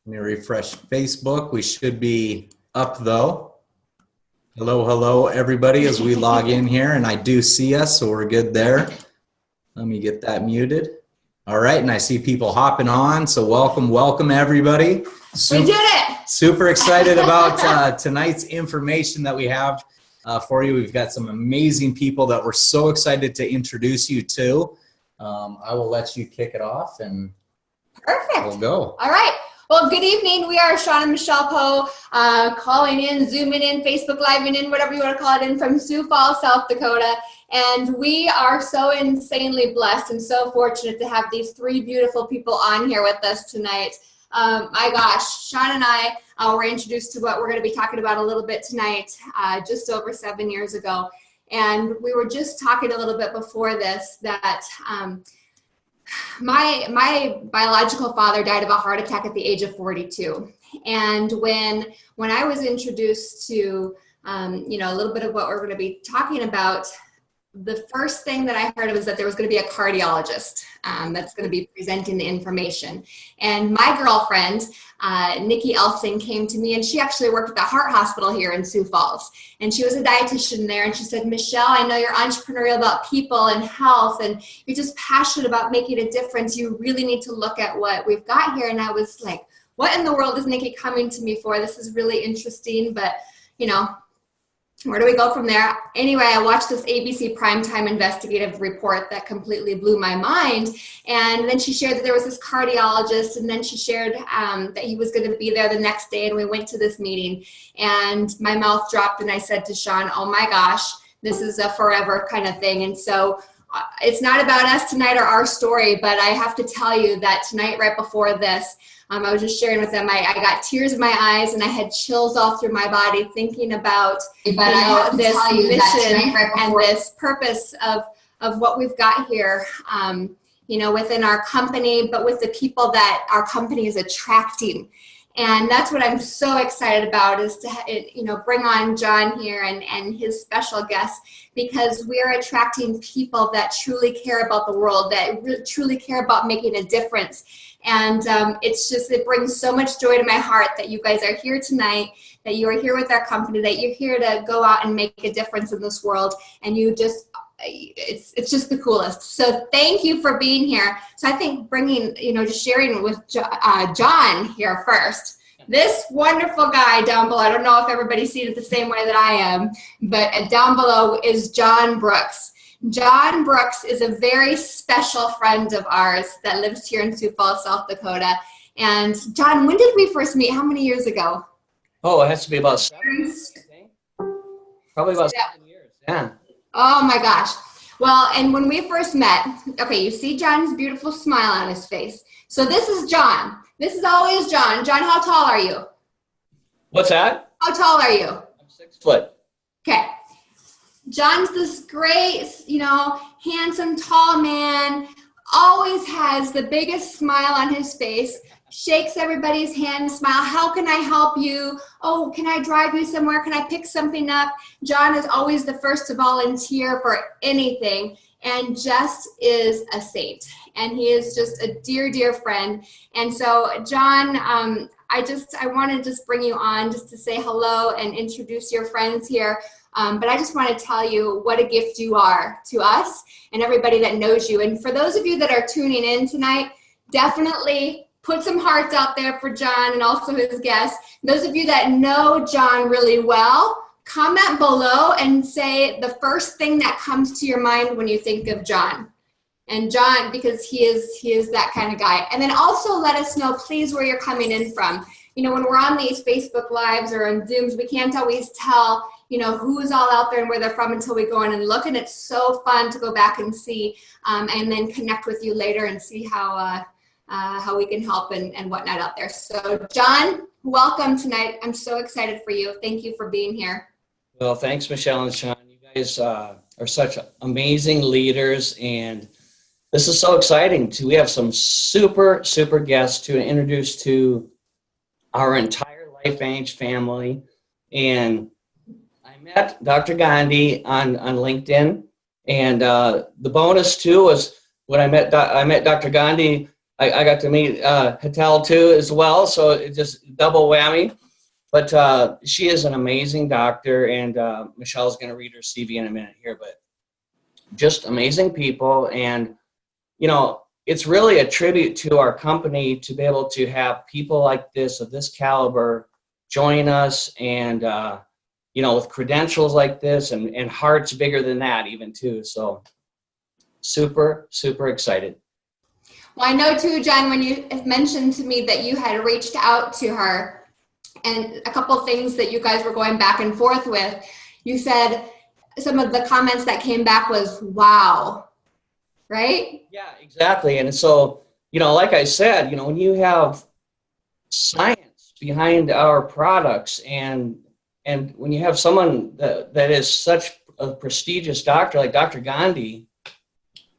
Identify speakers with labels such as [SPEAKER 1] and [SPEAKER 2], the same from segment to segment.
[SPEAKER 1] Let me refresh Facebook. We should be up though. Hello, everybody, as we log in here, and I do see us, so we're good there. Let me get that muted. All right, and I see people hopping on, so welcome everybody.
[SPEAKER 2] We did it!
[SPEAKER 1] Super excited about tonight's information that we have for you. We've got some amazing people that we're so excited to introduce you to. I will let you kick it off, and
[SPEAKER 2] perfect.
[SPEAKER 1] We'll go.
[SPEAKER 2] All right. Well, good evening. We are Sean and Michelle Poe, calling in, zooming in, Facebook Living in, whatever you want to call it, in from Sioux Falls, South Dakota. And we are so insanely blessed and so fortunate to have these three beautiful people on here with us tonight. My gosh, Sean and I were introduced to what we're going to be talking about a little bit tonight, just over 7 years ago. And we were just talking a little bit before this that my biological father died of a heart attack at the age of 42. And when I was introduced to, a little bit of what we're going to be talking about, the first thing that I heard was that there was going to be a cardiologist that's going to be presenting the information. And my girlfriend, Nikki Elsing, came to me, and she actually worked at the heart hospital here in Sioux Falls. And she was a dietitian there, and she said, Michelle, I know you're entrepreneurial about people and health, and you're just passionate about making a difference. You really need to look at what we've got here. And I was like, what in the world is Nikki coming to me for? This is really interesting, but, where do we go from there? Anyway, I watched this ABC primetime investigative report that completely blew my mind. And then she shared that there was this cardiologist, and then she shared that he was going to be there the next day, and we went to this meeting. And my mouth dropped, and I said to Sean, oh my gosh, this is a forever kind of thing. And so it's not about us tonight or our story, but I have to tell you that tonight, right before this, I was just sharing with them, I got tears in my eyes and I had chills all through my body thinking about this mission and this purpose of what we've got here, within our company, but with the people that our company is attracting. And that's what I'm so excited about, is to, bring on John here and his special guests, because we're attracting people that truly care about the world, that truly care about making a difference. And it brings so much joy to my heart that you guys are here tonight, that you are here with our company, that you're here to go out and make a difference in this world. And it's just the coolest. So thank you for being here. So I think just sharing with John here first. This wonderful guy down below, I don't know if everybody's seen it the same way that I am, but down below is John Brooks. John Brooks is a very special friend of ours that lives here in Sioux Falls, South Dakota. And John, when did we first meet? How many years ago?
[SPEAKER 3] Oh, it has to be about 7 years, I think. Probably about 7 years, yeah.
[SPEAKER 2] Oh my gosh. Well, and when we first met, okay, you see John's beautiful smile on his face. So this is John. This is always John. John, how tall are you?
[SPEAKER 3] What's that?
[SPEAKER 2] How tall are you?
[SPEAKER 3] I'm 6 foot.
[SPEAKER 2] Okay. John's this great, handsome, tall man, always has the biggest smile on his face, shakes everybody's hand, smile. How can I help you? Oh, can I drive you somewhere? Can I pick something up? John is always the first to volunteer for anything, and just is a saint. And he is just a dear, dear friend. And so, John, I want to just bring you on just to say hello and introduce your friends here. But I just want to tell you what a gift you are to us and everybody that knows you. And for those of you that are tuning in tonight, definitely put some hearts out there for John and also his guests. Those of you that know John really well, comment below and say the first thing that comes to your mind when you think of John. And John, because he is that kind of guy. And then also let us know, please, where you're coming in from. When we're on these Facebook Lives or on Zooms, we can't always tell, who's all out there and where they're from until we go in and look. And it's so fun to go back and see and then connect with you later and see how we can help and whatnot out there. So, John, welcome tonight. I'm so excited for you. Thank you for being here.
[SPEAKER 3] Well, thanks, Michelle and Sean. You guys are such amazing leaders, and this is so exciting. We have some super, super guests to introduce to our entire LifeVantage family. And I met Dr. Gandhi on LinkedIn. And the bonus, too, was when I met Dr. Gandhi, I got to meet Hatel too as well, so it just double whammy. But she is an amazing doctor, and Michelle's going to read her CV in a minute here, but just amazing people. And, you know, it's really a tribute to our company to be able to have people like this, of this caliber, join us, and, you know, with credentials like this and hearts bigger than that even too. So super, super excited.
[SPEAKER 2] Well, I know too, John, when you mentioned to me that you had reached out to her, and a couple of things that you guys were going back and forth with, you said some of the comments that came back was, wow, right?
[SPEAKER 3] Yeah, exactly. And so, you know, like I said, you know, when you have science behind our products, and when you have someone that is such a prestigious doctor like Dr. Gandhi,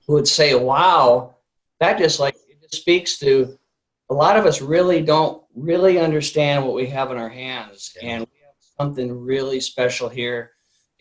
[SPEAKER 3] who would say, wow, that just like, it just speaks to a lot of us really don't really understand what we have in our hands. And we have something really special here.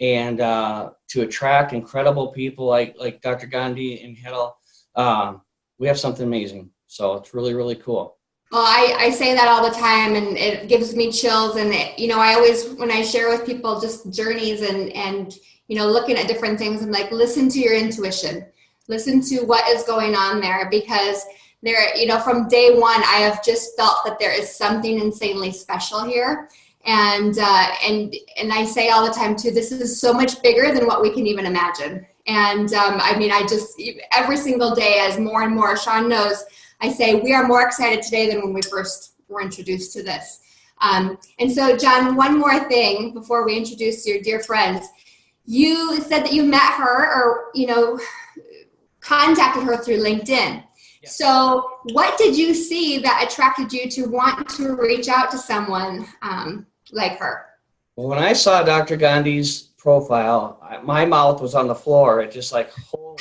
[SPEAKER 3] And to attract incredible people like Dr. Gandhi and Hedel, we have something amazing. So it's really, really cool.
[SPEAKER 2] Well, I say that all the time, and it gives me chills. And, you know, I always, when I share with people just journeys and, you know, looking at different things, I'm like, listen to your intuition. Listen to what is going on there, because there, you know, from day one, I have just felt that there is something insanely special here. And I say all the time too, this is so much bigger than what we can even imagine. And I mean, I just, every single day, as more and more, Sean knows, I say we are more excited today than when we first were introduced to this. And so, John, one more thing before we introduce your dear friends. You said that you met her, or, you know, contacted her through LinkedIn. So what did you see that attracted you to want to reach out to someone like her?
[SPEAKER 3] Well, when I saw Dr. Gandhi's profile, my mouth was on the floor. It just like, holy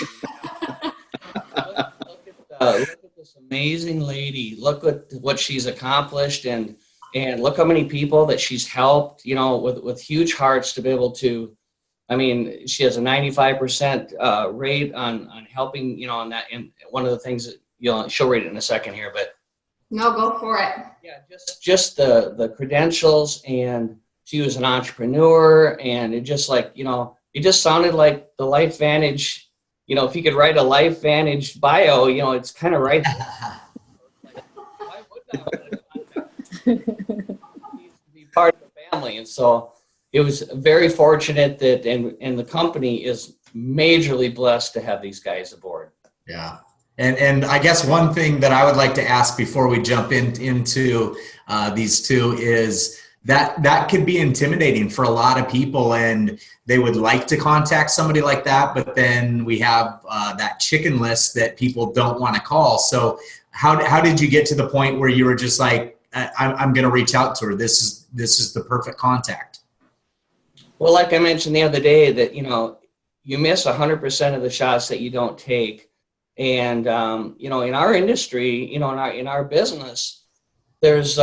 [SPEAKER 3] look at this amazing lady. Look at what she's accomplished, and look how many people that she's helped, you know, with huge hearts to be able to, I mean, she has a 95% rate on helping, you know, on that. And one of the things that, you know, she'll read it in a second here, but
[SPEAKER 2] no, go for it.
[SPEAKER 3] Yeah, just the credentials, and she was an entrepreneur, and it just like, you know, it just sounded like the LifeVantage, you know, if you could write a LifeVantage bio, you know, it's kind of right there. Why would that needs to be part of the family? And so it was very fortunate that, and the company is majorly blessed to have these guys aboard.
[SPEAKER 1] Yeah. And I guess one thing that I would like to ask before we jump into these two is that could be intimidating for a lot of people, and they would like to contact somebody like that, but then we have that chicken list that people don't want to call. So how did you get to the point where you were just like, I'm going to reach out to her. This is the perfect contact.
[SPEAKER 3] Well, like I mentioned the other day, that, you know, you miss 100% of the shots that you don't take. And, you know, in our industry, you know, in our business, there's,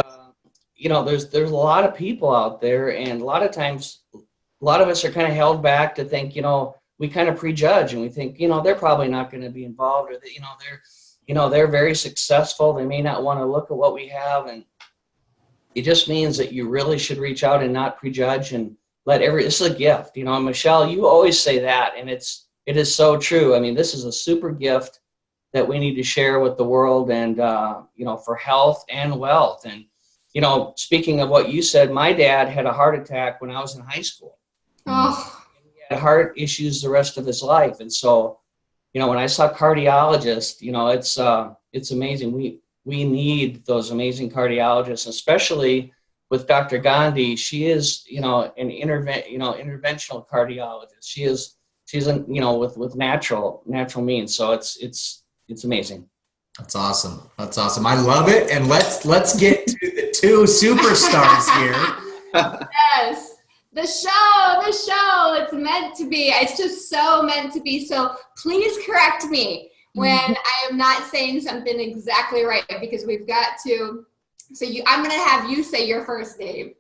[SPEAKER 3] you know, there's a lot of people out there, and a lot of times, a lot of us are kind of held back to think, you know, we kind of prejudge, and we think, you know, they're probably not going to be involved, or that, you know, they're very successful. They may not want to look at what we have. And it just means that you really should reach out and not prejudge, and this is a gift, you know. Michelle, you always say that, and it is so true. I mean, this is a super gift that we need to share with the world, and, you know, for health and wealth. And, you know, speaking of what you said, my dad had a heart attack when I was in high school.
[SPEAKER 2] Oh.
[SPEAKER 3] And he had heart issues the rest of his life. And so, you know, when I saw Cardiologist, you know, it's amazing. We need those amazing cardiologists, especially with Dr. Gandhi. She is, you know, an interventional cardiologist. She's you know, with natural means. So it's amazing.
[SPEAKER 1] That's awesome. That's awesome. I love it. And let's get to the two superstars here.
[SPEAKER 2] Yes. The show, it's meant to be. It's just so meant to be. So please correct me when I am not saying something exactly right, because we've got to. So I'm going to have you say your first name.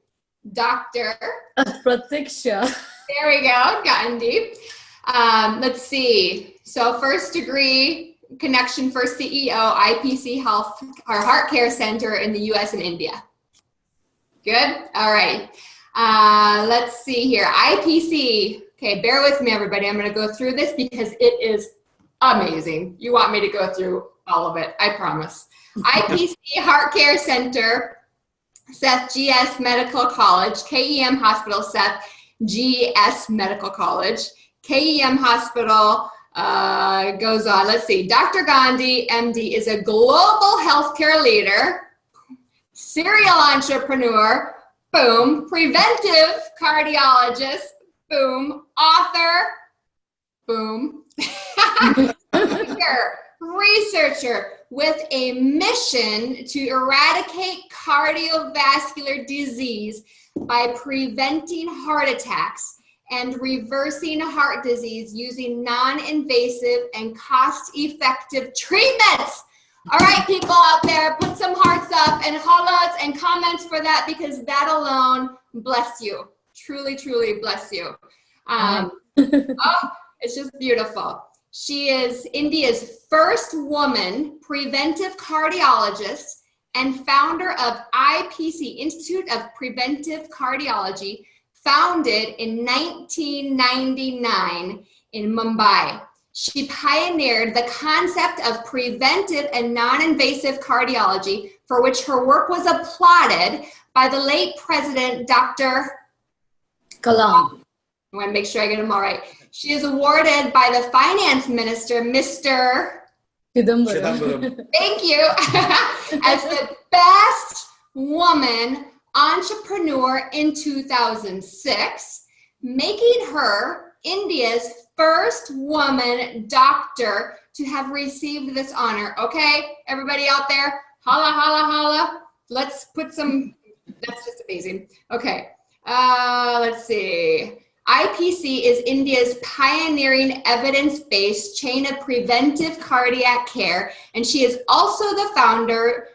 [SPEAKER 2] Dr.
[SPEAKER 4] Pratiksha.
[SPEAKER 2] There we go. Gotten deep. Let's see. So first degree connection for CEO, IPC Health or Heart Care Center in the US and India. Good? All right. Let's see here. IPC. Okay, bear with me, everybody. I'm going to go through this because it is amazing. You want me to go through all of it, I promise. IPC Heart Care Center, Seth GS Medical College, KEM Hospital, Seth GS Medical College, KEM Hospital goes on. Let's see. Dr. Gandhi, MD, is a global healthcare leader, serial entrepreneur, boom, preventive cardiologist, boom, author, boom, speaker, researcher with a mission to eradicate cardiovascular disease by preventing heart attacks and reversing heart disease using non-invasive and cost-effective treatments. All right, people out there, put some hearts up and holla and comments for that, because that alone bless you. Truly, truly bless you. Oh, it's just beautiful. She is India's first woman preventive cardiologist and founder of IPC, Institute of Preventive Cardiology, founded in 1999 in Mumbai. She pioneered the concept of preventive and non-invasive cardiology, for which her work was applauded by the late President Dr.
[SPEAKER 4] Kalam.
[SPEAKER 2] I want to make sure I get them all right. She is awarded by the Finance Minister, Mr.
[SPEAKER 4] Chidambaram.
[SPEAKER 2] Thank you, as the best woman entrepreneur in 2006, making her India's first woman doctor to have received this honor. Okay, everybody out there, holla, holla, holla. Let's put some, that's just amazing. Okay, let's see. IPC is India's pioneering evidence-based chain of preventive cardiac care, and she is also the founder,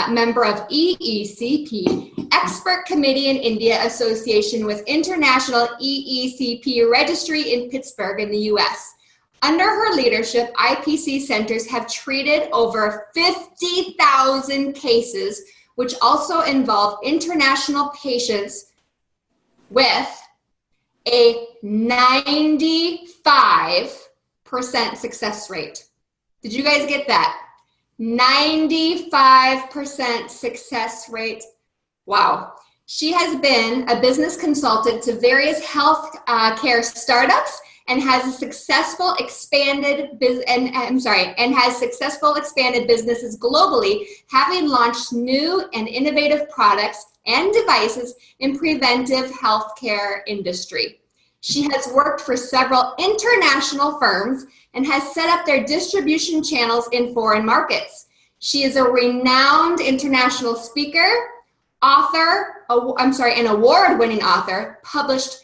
[SPEAKER 2] member of EECP, Expert Committee in India Association with International EECP Registry in Pittsburgh in the US. Under her leadership, IPC centers have treated over 50,000 cases, which also involve international patients with a 95% success rate. Did you guys get that? 95% success rate. Wow. She has been a business consultant to various health care startups and has successful expanded businesses globally, having launched new and innovative products and devices in preventive healthcare industry. She has worked for several international firms and has set up their distribution channels in foreign markets. She is a renowned international speaker, an award-winning author, published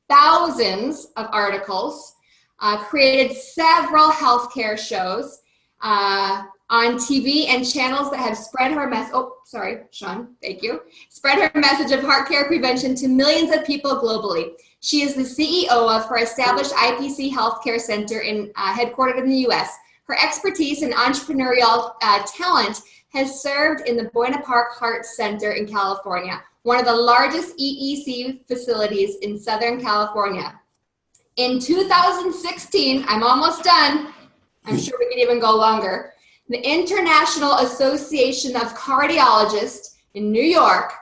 [SPEAKER 2] thousands of articles, created several healthcare shows on TV and channels that have spread her message. Oh, sorry, Sean, thank you. Spread her message of heart care prevention to millions of people globally. She is the CEO of her established IPC Healthcare Center headquartered in the US. Her expertise and entrepreneurial talent has served in the Buena Park Heart Center in California, one of the largest EEC facilities in Southern California. In 2016, I'm almost done. I'm sure we can even go longer. The International Association of Cardiologists in New York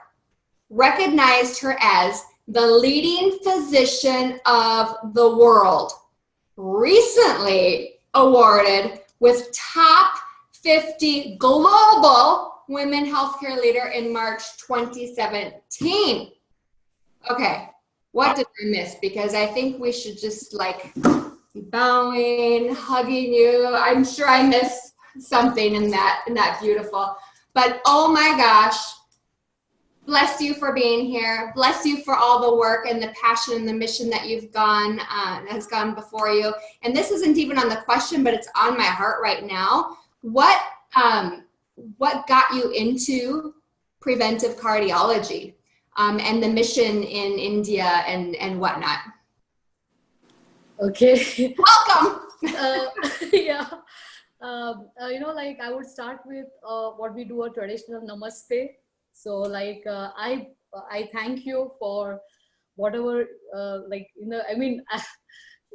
[SPEAKER 2] recognized her as the leading physician of the world, recently awarded with top 50 global women healthcare leader in March 2017. Okay, what did I miss? Because I think we should just like be bowing, hugging you. I'm sure I missed something in that beautiful. But oh my gosh, bless you for being here. Bless you for all the work and the passion and the mission that you've has gone before you. And this isn't even on the question, but it's on my heart right now. What got you into preventive cardiology and the mission in India and whatnot?
[SPEAKER 4] Okay.
[SPEAKER 2] Welcome.
[SPEAKER 4] Yeah. Like I would start with what we do, a traditional namaste. So like I thank you for whatever I mean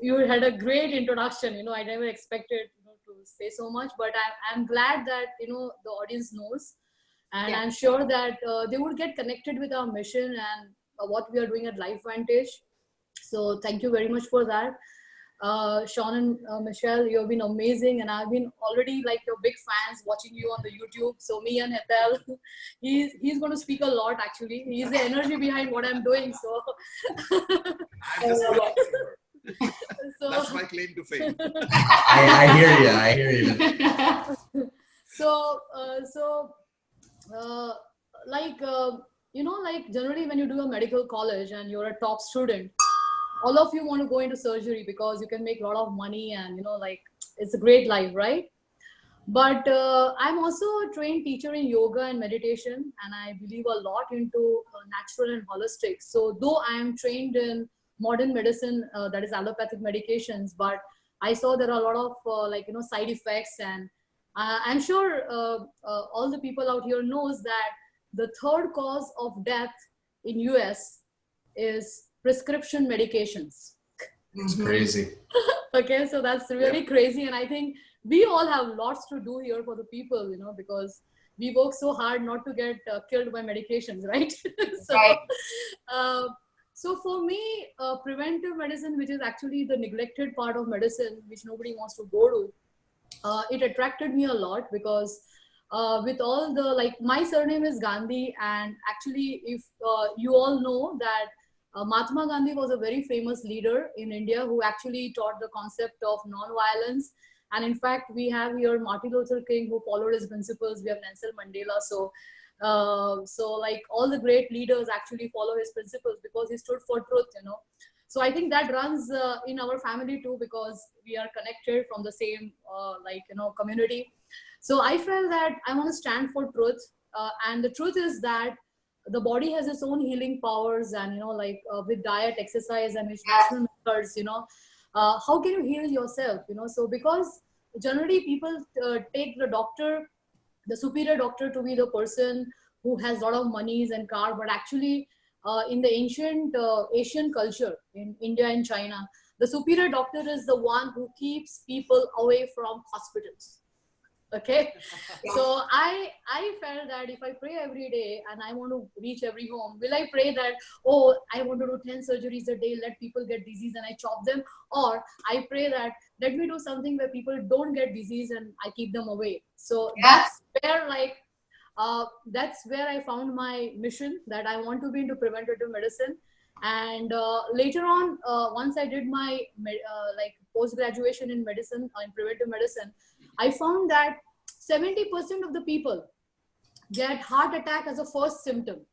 [SPEAKER 4] you had a great introduction. I never expected to say so much, but I'm glad that the audience knows, and
[SPEAKER 2] Yeah.
[SPEAKER 4] I'm sure that they would get connected with our mission and what we are doing at LifeVantage. So thank you very much for that. Sean and Michelle, you have been amazing, and I've been already like your big fans watching you on the YouTube. So me and Hetal, he's going to speak a lot actually. He's the energy behind what I'm doing. So,
[SPEAKER 5] I'm just
[SPEAKER 4] so
[SPEAKER 5] that's my claim to fame.
[SPEAKER 1] I hear you. I hear you.
[SPEAKER 4] Like generally when you do a medical college and you're a top student, all of you want to go into surgery because you can make a lot of money and like it's a great life, right? But I'm also a trained teacher in yoga and meditation, and I believe a lot into natural and holistic. So though I am trained in modern medicine, that is allopathic medications, but I saw there are a lot of side effects, and I'm sure all the people out here knows that the third cause of death in US is prescription medications.
[SPEAKER 1] It's crazy.
[SPEAKER 4] Okay, so that's really crazy, and I think we all have lots to do here for the people, because we work so hard not to get killed by medications, right? So,
[SPEAKER 2] Right.
[SPEAKER 4] So for me, preventive medicine, which is actually the neglected part of medicine, which nobody wants to go to, it attracted me a lot because with all the, my surname is Gandhi, and actually if you all know that Mahatma Gandhi was a very famous leader in India who actually taught the concept of non-violence. And in fact, we have here Martin Luther King who followed his principles. We have Nelson Mandela. So like all the great leaders actually follow his principles because he stood for truth, So I think that runs in our family too, because we are connected from the same, community. So I felt that I want to stand for truth. And the truth is that the body has its own healing powers, and with diet, exercise, and nutritional methods, how can you heal yourself? So because generally people take the superior doctor, to be the person who has a lot of monies and car, but actually in the ancient Asian culture in India and China, the superior doctor is the one who keeps people away from hospitals. Okay. So I felt that if I pray every day and I want to reach every home, will I pray that, oh, I want to do 10 surgeries a day, let people get disease and I chop them? Or I pray that let me do something where people don't get disease and I keep them away. So that's where that's where I found my mission, that I want to be into preventative medicine. And later on, once I did my post-graduation in medicine, in preventive medicine, I found that 70% of the people get heart attack as a first symptom.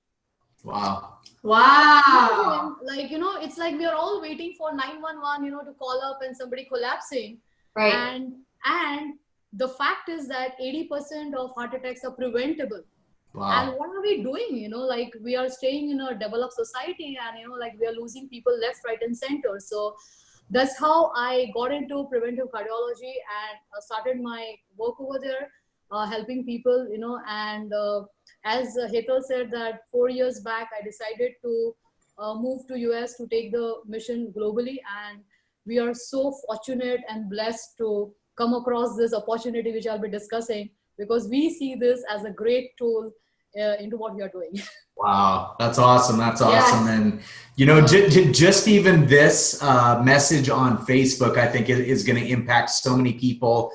[SPEAKER 1] Wow.
[SPEAKER 2] Wow.
[SPEAKER 4] It's like we are all waiting for 911, to call up and somebody collapsing.
[SPEAKER 2] Right.
[SPEAKER 4] And the fact is that 80% of heart attacks are preventable.
[SPEAKER 1] Wow.
[SPEAKER 4] And what are we doing? We are staying in a developed society, and we are losing people left, right, and center. So that's how I got into preventive cardiology and started my work over there, helping people, and as Hetal said that 4 years back, I decided to move to US to take the mission globally. And we are so fortunate and blessed to come across this opportunity, which I'll be discussing, because we see this as a great tool into what we are doing.
[SPEAKER 1] Wow, that's awesome. That's awesome. Yes. And, just even this message on Facebook, I think is going to impact so many people,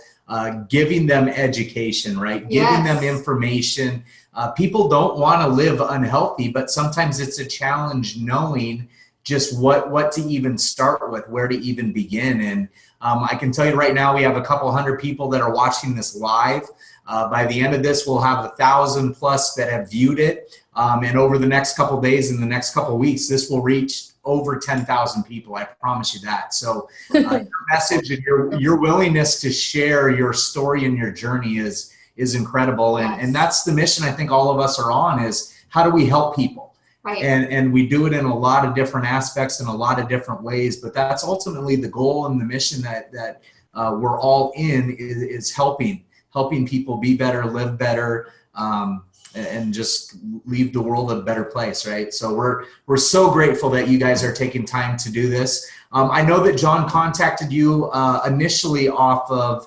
[SPEAKER 1] giving them education, right? Giving them information. People don't want to live unhealthy, but sometimes it's a challenge knowing just what to even start with, where to even begin. And I can tell you right now, we have a couple hundred people that are watching this live. By the end of this, we'll have 1,000 plus that have viewed it. And over the next couple of days and the next couple of weeks, this will reach over 10,000 people. I promise you that. So your message and your willingness to share your story and your journey is incredible. And that's the mission I think all of us are on, is how do we help people? Right. And we do it in a lot of different aspects in a lot of different ways, but that's ultimately the goal and the mission that we're all in is helping people be better, live better, and just leave the world a better place, right? So we're so grateful that you guys are taking time to do this. I know that John contacted you initially off of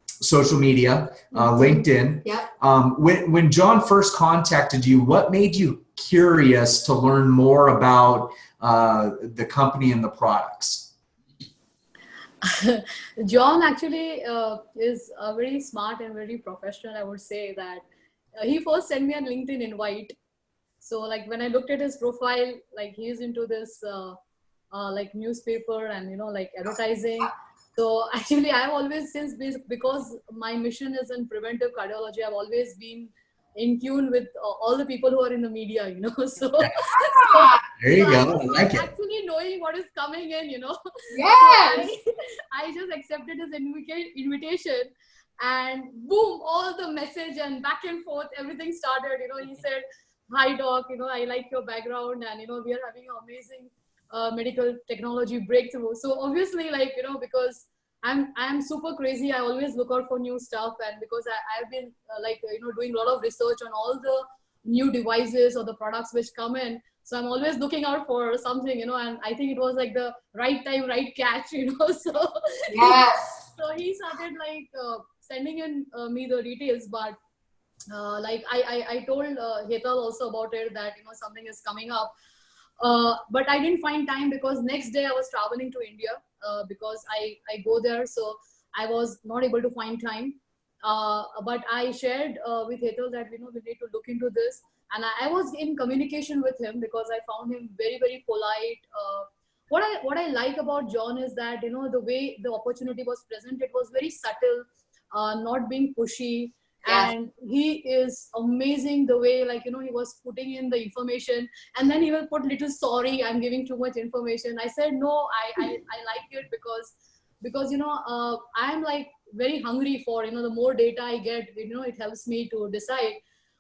[SPEAKER 1] social media, LinkedIn.
[SPEAKER 2] Yep.
[SPEAKER 1] When John first contacted you, what made you curious to learn more about the company and the products?
[SPEAKER 4] John actually is very smart and very professional. I would say that he first sent me a LinkedIn invite. So like when I looked at his profile, like he's into this like newspaper and like advertising. So actually I've always because my mission is in preventive cardiology, I've always been in tune with all the people who are in the media, so
[SPEAKER 1] There you go. I like it.
[SPEAKER 4] actually knowing what is coming in,
[SPEAKER 2] Yes.
[SPEAKER 4] So I just accepted his invitation, and boom, all the message and back and forth, everything started. He said, "Hi doc, I like your background, and we are having an amazing medical technology breakthrough." So obviously, like because I'm super crazy, I always look out for new stuff, and because I've been doing a lot of research on all the new devices or the products which come in. So I'm always looking out for something, and I think it was like the right time, right catch, so
[SPEAKER 2] Yes.
[SPEAKER 4] so he started like sending in me the details, but like I told Hetal also about it, that something is coming up, but I didn't find time because next day I was traveling to India because I go there, so I was not able to find time. But I shared with Hetal that we need to look into this, and I was in communication with him because I found him very, very polite. What I like about John is that the way the opportunity was presented was very subtle, not being pushy.
[SPEAKER 2] Yes.
[SPEAKER 4] And he is amazing the way, like he was putting in the information, and then he will put little sorry, I'm giving too much information. I said no, I like it because I'm like very hungry for the more data I get, it helps me to decide.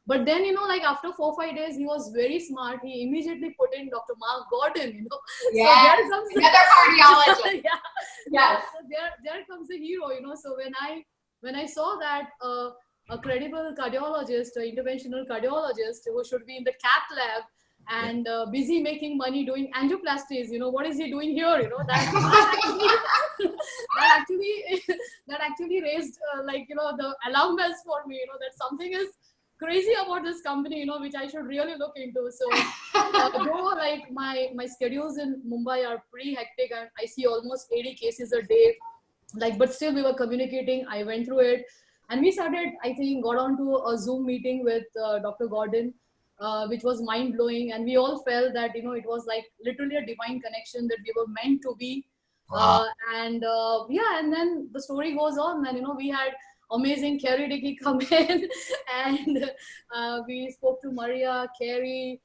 [SPEAKER 4] But then like after 4-5 days, he was very smart. He immediately put in Dr. Mark Gordon.
[SPEAKER 2] Yes.
[SPEAKER 4] So there comes
[SPEAKER 2] Another cardiologist.
[SPEAKER 4] yeah.
[SPEAKER 2] Yes.
[SPEAKER 4] So there comes a hero. So when I saw that a credible cardiologist, an interventional cardiologist who should be in the cath lab and busy making money doing angioplasties, what is he doing here? That actually raised the alarm bells for me. That something is crazy about this company, which I should really look into. So though like my schedules in Mumbai are pretty hectic, and I see almost 80 cases a day, but still we were communicating. I went through it, and we started, I think, got on to a Zoom meeting with Dr. Gordon, which was mind blowing, and we all felt that it was like literally a divine connection, that we were meant to be.
[SPEAKER 1] Wow.
[SPEAKER 4] And then the story goes on, and we had amazing Carrie Dickey come in, and we spoke to Maria, Carrie,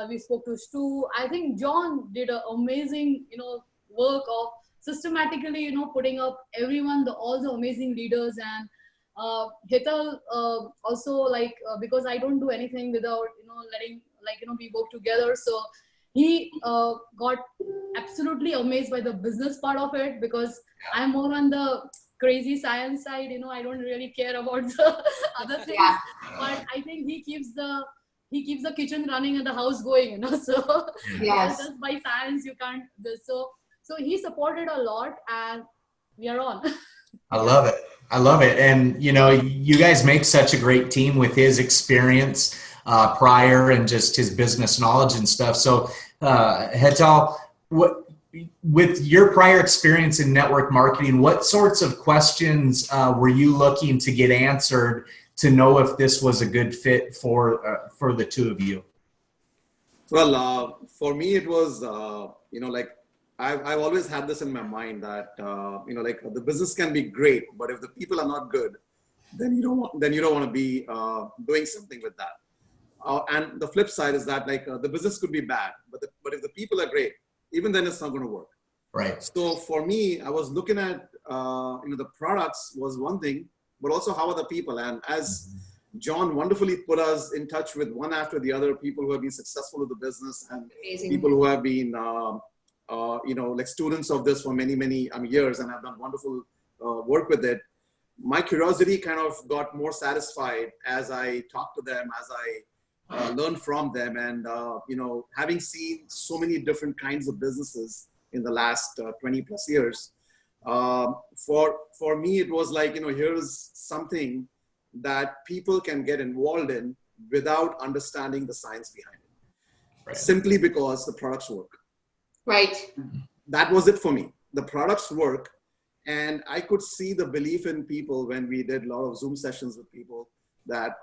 [SPEAKER 4] we spoke to Stu. I think John did an amazing work of systematically putting up everyone, all the amazing leaders. And Hetal also, because I don't do anything without letting we work together. So he got absolutely amazed by the business part of it, because I'm more on the crazy science side. I don't really care about the other things.
[SPEAKER 2] Yeah.
[SPEAKER 4] But I think he keeps the kitchen running and the house going. So
[SPEAKER 2] Yes.
[SPEAKER 4] just by science you can't. So he supported a lot, and we are on.
[SPEAKER 1] I love it. I love it. And, you guys make such a great team with his experience prior and just his business knowledge and stuff. So, Hetal, with your prior experience in network marketing, what sorts of questions were you looking to get answered to know if this was a good fit for the two of you?
[SPEAKER 5] Well, for me, it was, I've always had this in my mind that, the business can be great, but if the people are not good, then you don't want to be doing something with that. And the flip side is that the business could be bad, but if the people are great, even then it's not going to work.
[SPEAKER 1] Right.
[SPEAKER 5] So for me, I was looking at, the products was one thing, but also how are the people? And as John wonderfully put us in touch with one after the other, people who have been successful with the business, and
[SPEAKER 2] Amazing.
[SPEAKER 5] people who have been, students of this for many, many years, and have done wonderful work with it, my curiosity kind of got more satisfied as I talked to them, as I learned from them. And, having seen so many different kinds of businesses in the last 20 plus years, for me, it was like, here's something that people can get involved in without understanding the science behind it, simply because the products work.
[SPEAKER 2] Right.
[SPEAKER 5] That was it for me. The products work. And I could see the belief in people when we did a lot of Zoom sessions with people that,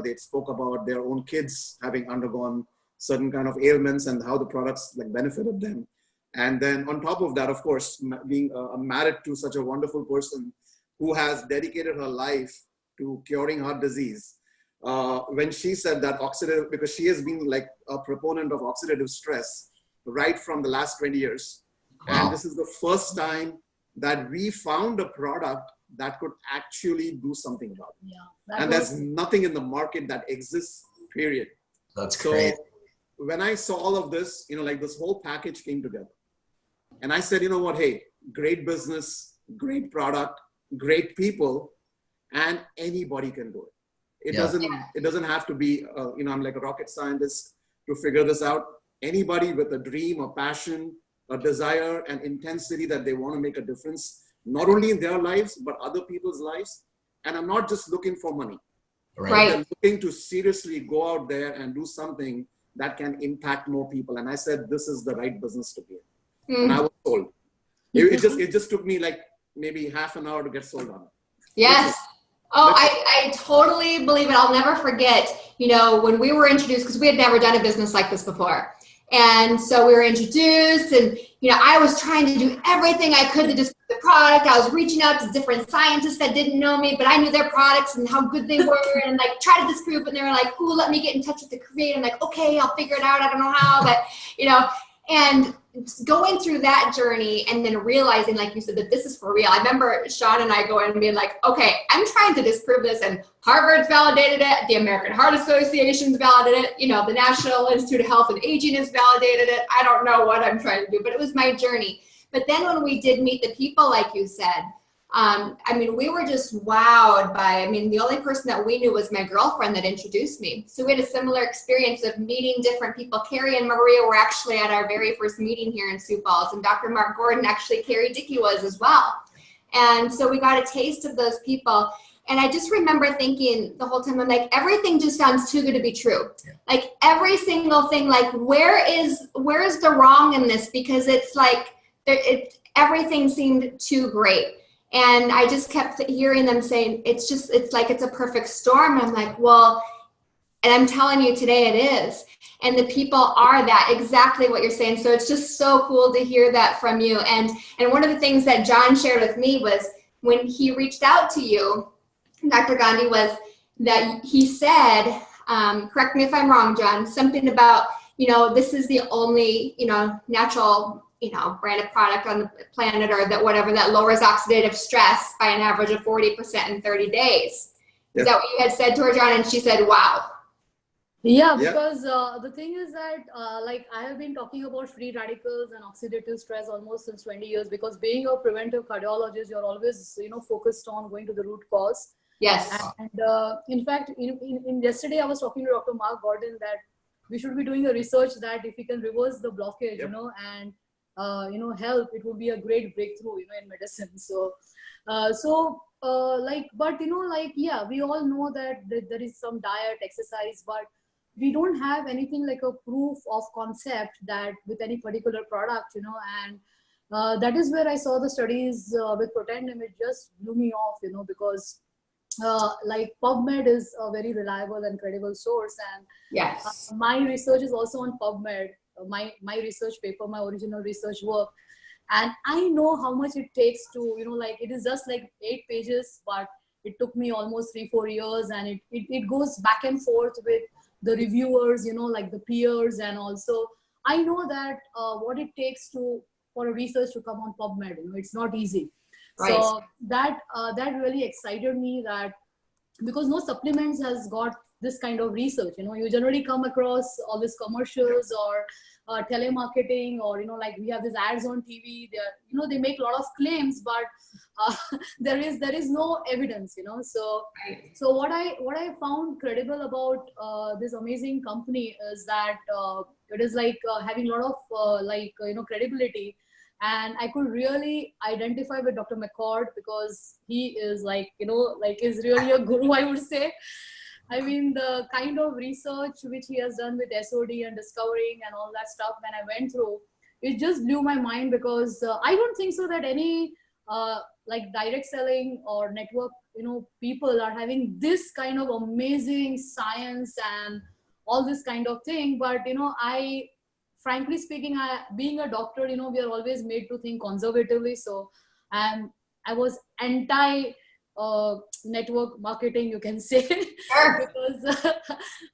[SPEAKER 5] they spoke about their own kids having undergone certain kind of ailments and how the products like benefited them. And then on top of that, of course, being married to such a wonderful person who has dedicated her life to curing heart disease. When she said that oxidative, because she has been like a proponent of oxidative stress right from the last 20 years. Wow. And this is the first time that we found a product that could actually do something about it. Yeah, and there's nothing in the market that exists, period.
[SPEAKER 1] That's great.
[SPEAKER 5] So when I saw all of this, this whole package came together. And I said, you know what, hey, great business, great product, great people, and anybody can do it. It doesn't have to be, I'm like a rocket scientist to figure this out. Anybody with a dream, a passion, a desire and intensity that they want to make a difference, not only in their lives, but other people's lives. And I'm not just looking for money.
[SPEAKER 2] Right.
[SPEAKER 5] I'm looking to seriously go out there and do something that can impact more people. And I said, this is the right business to be in. And I was sold. It just took me like maybe half an hour to get sold on it.
[SPEAKER 2] Yes. Oh, I totally believe it. I'll never forget, when we were introduced, because we had never done a business like this before. And so we were introduced and, I was trying to do everything I could to disprove the product. I was reaching out to different scientists that didn't know me, but I knew their products and how good they were and like try to disprove it. And they were like, ooh, let me get in touch with the creator. I'm like, okay, I'll figure it out. I don't know how, but, and going through that journey and then realizing, like you said, that this is for real. I remember Sean and I going and being like, okay, I'm trying to disprove this, and Harvard's validated it, the American Heart Association's validated it, the National Institute of Health and Aging has validated it. I don't know what I'm trying to do, but it was my journey. But then when we did meet the people, like you said, we were just wowed by, the only person that we knew was my girlfriend that introduced me. So we had a similar experience of meeting different people. Carrie and Maria were actually at our very first meeting here in Sioux Falls, and Dr. Mark Gordon, actually Carrie Dickey was as well. And so we got a taste of those people. And I just remember thinking the whole time, I'm like, everything just sounds too good to be true. Yeah. Like every single thing, like where is the wrong in this? Because it's like, everything seemed too great. And I just kept hearing them saying, it's like it's a perfect storm. I'm like, well, and I'm telling you today it is. And the people are that, exactly what you're saying. So it's just so cool to hear that from you. And one of the things that John shared with me was when he reached out to you, Dr. Gandhi, was that he said, correct me if I'm wrong, John, something about, this is the only, natural brand of product on the planet or that whatever that lowers oxidative stress by an average of 40% in 30 days. Yep. Is that what you had said to her, John? And she said, wow.
[SPEAKER 4] Yeah, because the thing is that I have been talking about free radicals and oxidative stress almost since 20 years, because being a preventive cardiologist, you're always, focused on going to the root cause.
[SPEAKER 2] Yes.
[SPEAKER 4] And in fact, in yesterday, I was talking to Dr. Mark Gordon that we should be doing a research that if we can reverse the blockage,
[SPEAKER 5] yep.
[SPEAKER 4] And help, it would be a great breakthrough, in medicine. So, we all know that there is some diet, exercise, but we don't have anything like a proof of concept that with any particular product, and that is where I saw the studies with Protandim. It just blew me off, because PubMed is a very reliable and credible source. And
[SPEAKER 2] yes,
[SPEAKER 4] my research is also on PubMed. My research paper, my original research work, and I know how much it takes to, it is just like 8 pages, but it took me almost 3-4 years, and it goes back and forth with the reviewers, like the peers, and also I know that what it takes for a research to come on PubMed, it's not easy. Right. So that really excited me that because no supplements has got this kind of research. You generally come across all these commercials or telemarketing, or like we have these ads on TV. They make a lot of claims, but there is no evidence. So what I found credible about this amazing company is that it is like having a lot of credibility. And I could really identify with Dr. McCord, because he is is really a guru, I would say. I mean, the kind of research which he has done with SOD and discovering and all that stuff, when I went through, it just blew my mind, because I don't think so that any direct selling or network, people are having this kind of amazing science and all this kind of thing. But, frankly speaking, being a doctor, we are always made to think conservatively. So I was anti network marketing, you can say,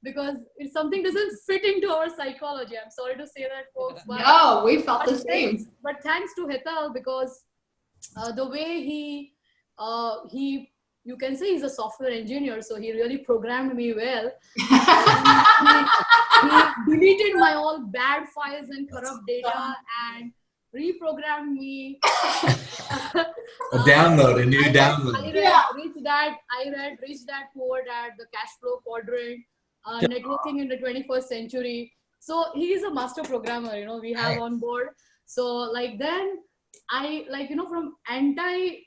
[SPEAKER 4] because it's something doesn't fit into our psychology. I'm sorry to say that, folks. But,
[SPEAKER 2] no, we felt the same.
[SPEAKER 4] But thanks to Hetal, because the way he you can say he's a software engineer, so he really programmed me well. He deleted my all bad files and corrupt data and reprogrammed me.
[SPEAKER 1] A download, a new download.
[SPEAKER 4] I read Rich Dad Poor Dad, the cash flow quadrant, networking in the 21st century. So he is a master programmer, we have on board. So then I from anti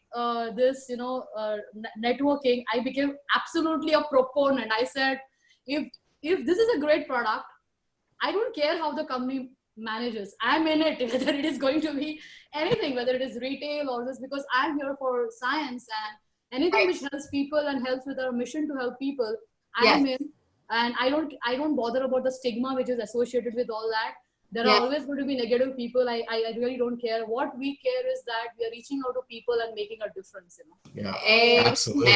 [SPEAKER 4] this networking, I became absolutely a proponent. I said, if this is a great product, I don't care how the company manages. I'm in it, whether it is going to be anything, whether it is retail or this, because I'm here for science, and anything which helps people and helps with our mission to help people, I'm in. And I don't bother about the stigma which is associated with all that. There are always going to be negative people. I really don't care. What we care is that we are reaching out to people and making a difference.
[SPEAKER 1] Yeah, absolutely.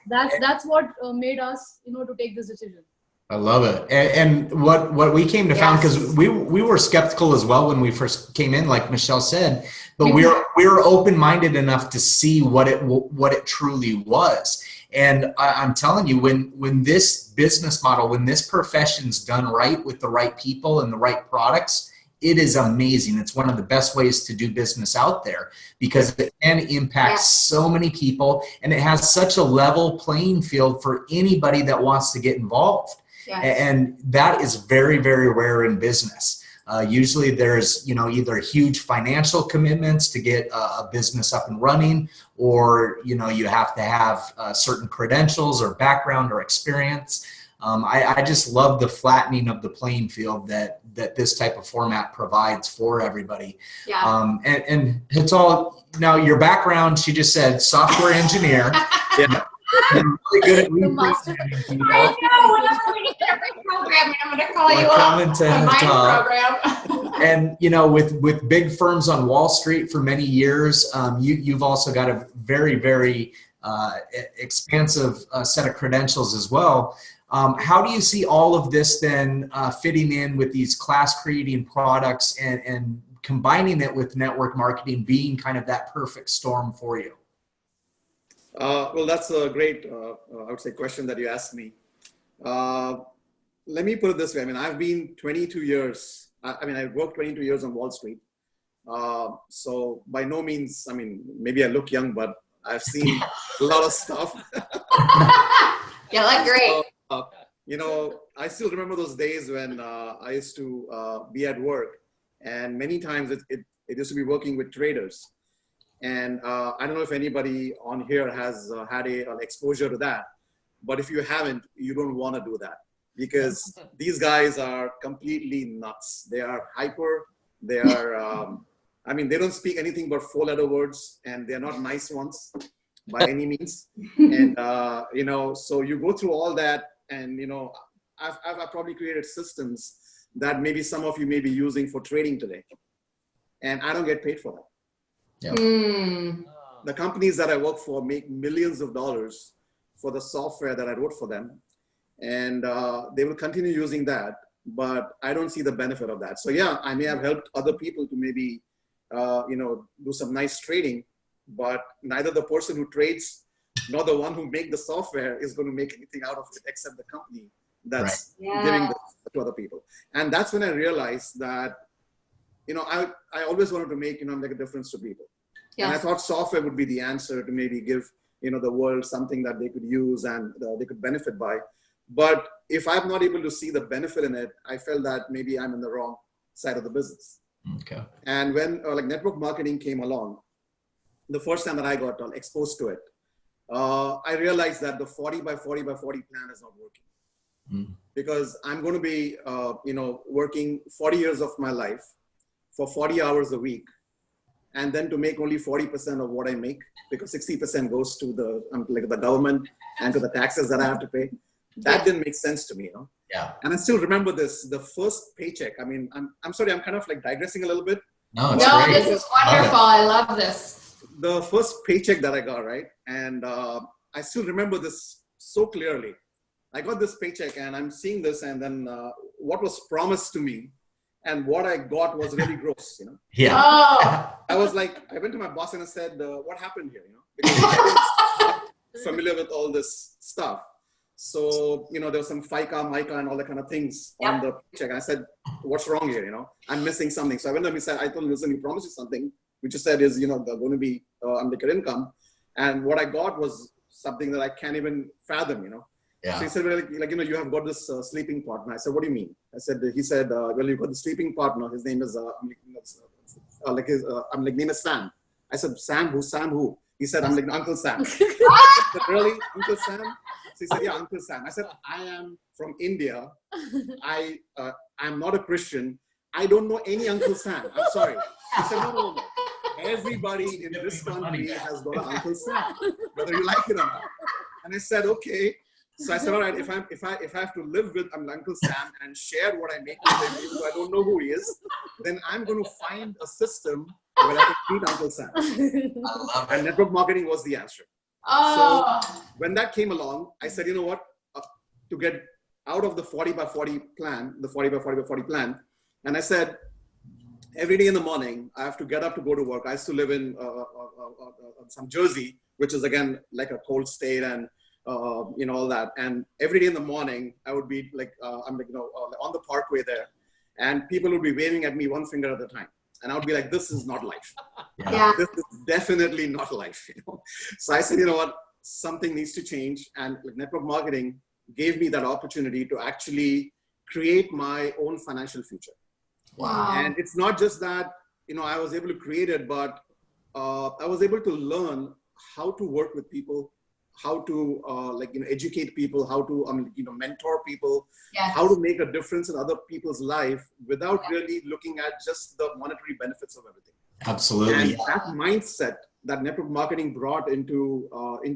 [SPEAKER 4] That's what made us, to take this decision.
[SPEAKER 1] I love it. And what we came to found, because we were skeptical as well when we first came in, like Michelle said, but we were open-minded enough to see what it truly was. And I'm telling you, when this business model, when this profession's done right with the right people and the right products, it is amazing. It's one of the best ways to do business out there, because it can impact so many people, and it has such a level playing field for anybody that wants to get involved. And that is very, very rare in business. Usually there's, either huge financial commitments to get a business up and running, or, you have to have certain credentials or background or experience. I just love the flattening of the playing field that this type of format provides for everybody. And it's all, now your background, she just said software engineer. You're really good at reprogramming people.
[SPEAKER 2] I know. Whenever we get reprogramming, I'm going to call you up on my program.
[SPEAKER 1] And with big firms on Wall Street for many years, you've also got a very, very expansive set of credentials as well. How do you see all of this then fitting in with these class-creating products and combining it with network marketing being kind of that perfect storm for you?
[SPEAKER 5] Well, that's a great, I would say, question that you asked me. Let me put it this way. I mean, I've been 22 years. I worked 22 years on Wall Street. So by no means, maybe I look young, but I've seen a lot of stuff.
[SPEAKER 2] You look great.
[SPEAKER 5] So, I still remember those days when I used to be at work, and many times it used to be working with traders. And I don't know if anybody on here has had an exposure to that, but if you haven't, you don't want to do that, because these guys are completely nuts. They are hyper. They are, they don't speak anything but 4-letter words, and they're not nice ones by any means. And, so you go through all that, and, I've probably created systems that maybe some of you may be using for trading today, and I don't get paid for that.
[SPEAKER 1] Yep.
[SPEAKER 5] The companies that I work for make millions of dollars for the software that I wrote for them, and they will continue using that, but I don't see the benefit of that. So yeah, I may have helped other people to maybe do some nice trading, but neither the person who trades nor the one who make the software is going to make anything out of it except the company that's
[SPEAKER 2] Right.
[SPEAKER 5] giving
[SPEAKER 2] Yeah.
[SPEAKER 5] this to other people. And that's when I realized that, I always wanted to make, make a difference to people. And I
[SPEAKER 2] Yes.
[SPEAKER 5] thought software would be the answer to maybe give, the world something that they could use and they could benefit by. But if I'm not able to see the benefit in it, I felt that maybe I'm in the wrong side of the business.
[SPEAKER 1] Okay.
[SPEAKER 5] And when like network marketing came along, the first time that I got exposed to it, I realized that the 40 by 40 by 40 plan is not working. Because I'm going to be, working 40 years of my life for 40 hours a week, and then to make only 40% of what I make, because 60% goes to the government and to the taxes that I have to pay. That didn't make sense to me,
[SPEAKER 1] Yeah.
[SPEAKER 5] And I still remember the first paycheck. I mean, I'm sorry, I'm kind of like digressing a little bit.
[SPEAKER 1] No, it's
[SPEAKER 2] No,
[SPEAKER 1] great.
[SPEAKER 2] this is wonderful. I love this.
[SPEAKER 5] The first paycheck that I got, right? And I still remember this so clearly. I got this paycheck and I'm seeing this, and then what was promised to me and what I got was really gross,
[SPEAKER 1] Yeah.
[SPEAKER 2] Oh,
[SPEAKER 5] I was like, I went to my boss and I said, what happened here, Because I'm familiar with all this stuff. So, there was some FICA, MICA and all that kind of things on the paycheck. And I said, what's wrong here, I'm missing something. So I went to him and said, I told him, listen, he promised you something, which you said is, they're going to be unlimited income. And what I got was something that I can't even fathom,
[SPEAKER 1] Yeah.
[SPEAKER 5] So he said, well, you have got this sleeping partner. I said, what do you mean? He said, well, you've got the sleeping partner. His name is, name is Sam. I said, Sam who? He said, I'm like Uncle Sam. I said, really? Uncle Sam? So he said, yeah, Uncle Sam. I said, I am from India. I'm not a Christian. I don't know any Uncle Sam. I'm sorry. He said, no. Everybody in this country has got an Uncle Sam, whether you like it or not. And I said, okay. So I said, all right, if I have to live with Uncle Sam and share what I make with him, even though I don't know who he is, then I'm going to find a system where I can feed Uncle Sam. And network marketing was the answer.
[SPEAKER 2] oh,
[SPEAKER 5] So when that came along, I said, you know what, to get out of the 40 by 40 plan, the 40 by 40 by 40 plan, and I said, every day in the morning, I have to get up to go to work. I used to live in some Jersey, which is again like a cold state, and all that. And every day in the morning, I would be like, on the parkway there, and people would be waving at me one finger at a time. And I would be like, this is not life.
[SPEAKER 2] yeah.
[SPEAKER 5] This is definitely not life. So I said, you know what, something needs to change. And like network marketing gave me that opportunity to actually create my own financial future.
[SPEAKER 2] Wow.
[SPEAKER 5] And it's not just that, I was able to create it, but I was able to learn how to work with people, how to educate people, how to mentor people,
[SPEAKER 2] Yes.
[SPEAKER 5] how to make a difference in other people's life without really looking at just the monetary benefits of everything.
[SPEAKER 1] Absolutely.
[SPEAKER 5] And that mindset that network marketing brought into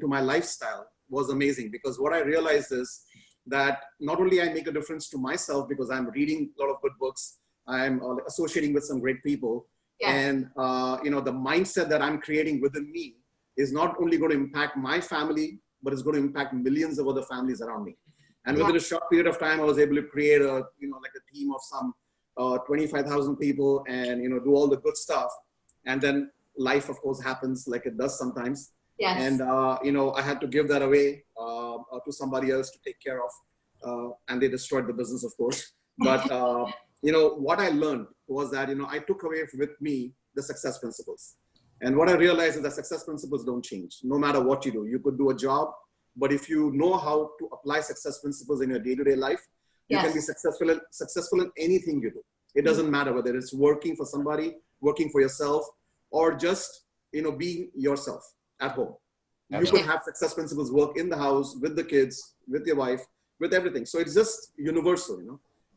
[SPEAKER 5] my lifestyle was amazing, because what I realized is that not only I make a difference to myself because I'm reading a lot of good books, I'm associating with some great people,
[SPEAKER 2] Yes.
[SPEAKER 5] and the mindset that I'm creating within me is not only going to impact my family, but it's going to impact millions of other families around me. And within a short period of time, I was able to create a team of some 25,000 people, and do all the good stuff. And then life, of course, happens like it does sometimes.
[SPEAKER 2] Yes.
[SPEAKER 5] And I had to give that away to somebody else to take care of, and they destroyed the business, of course. But what I learned was that I took away with me the success principles. And what I realized is that success principles don't change, no matter what you do. You could do a job, but if you know how to apply success principles in your day-to-day life, you can be successful in anything you do. It doesn't matter whether it's working for somebody, working for yourself, or just being yourself at home. You could have success principles work in the house, with the kids, with your wife, with everything. So it's just universal,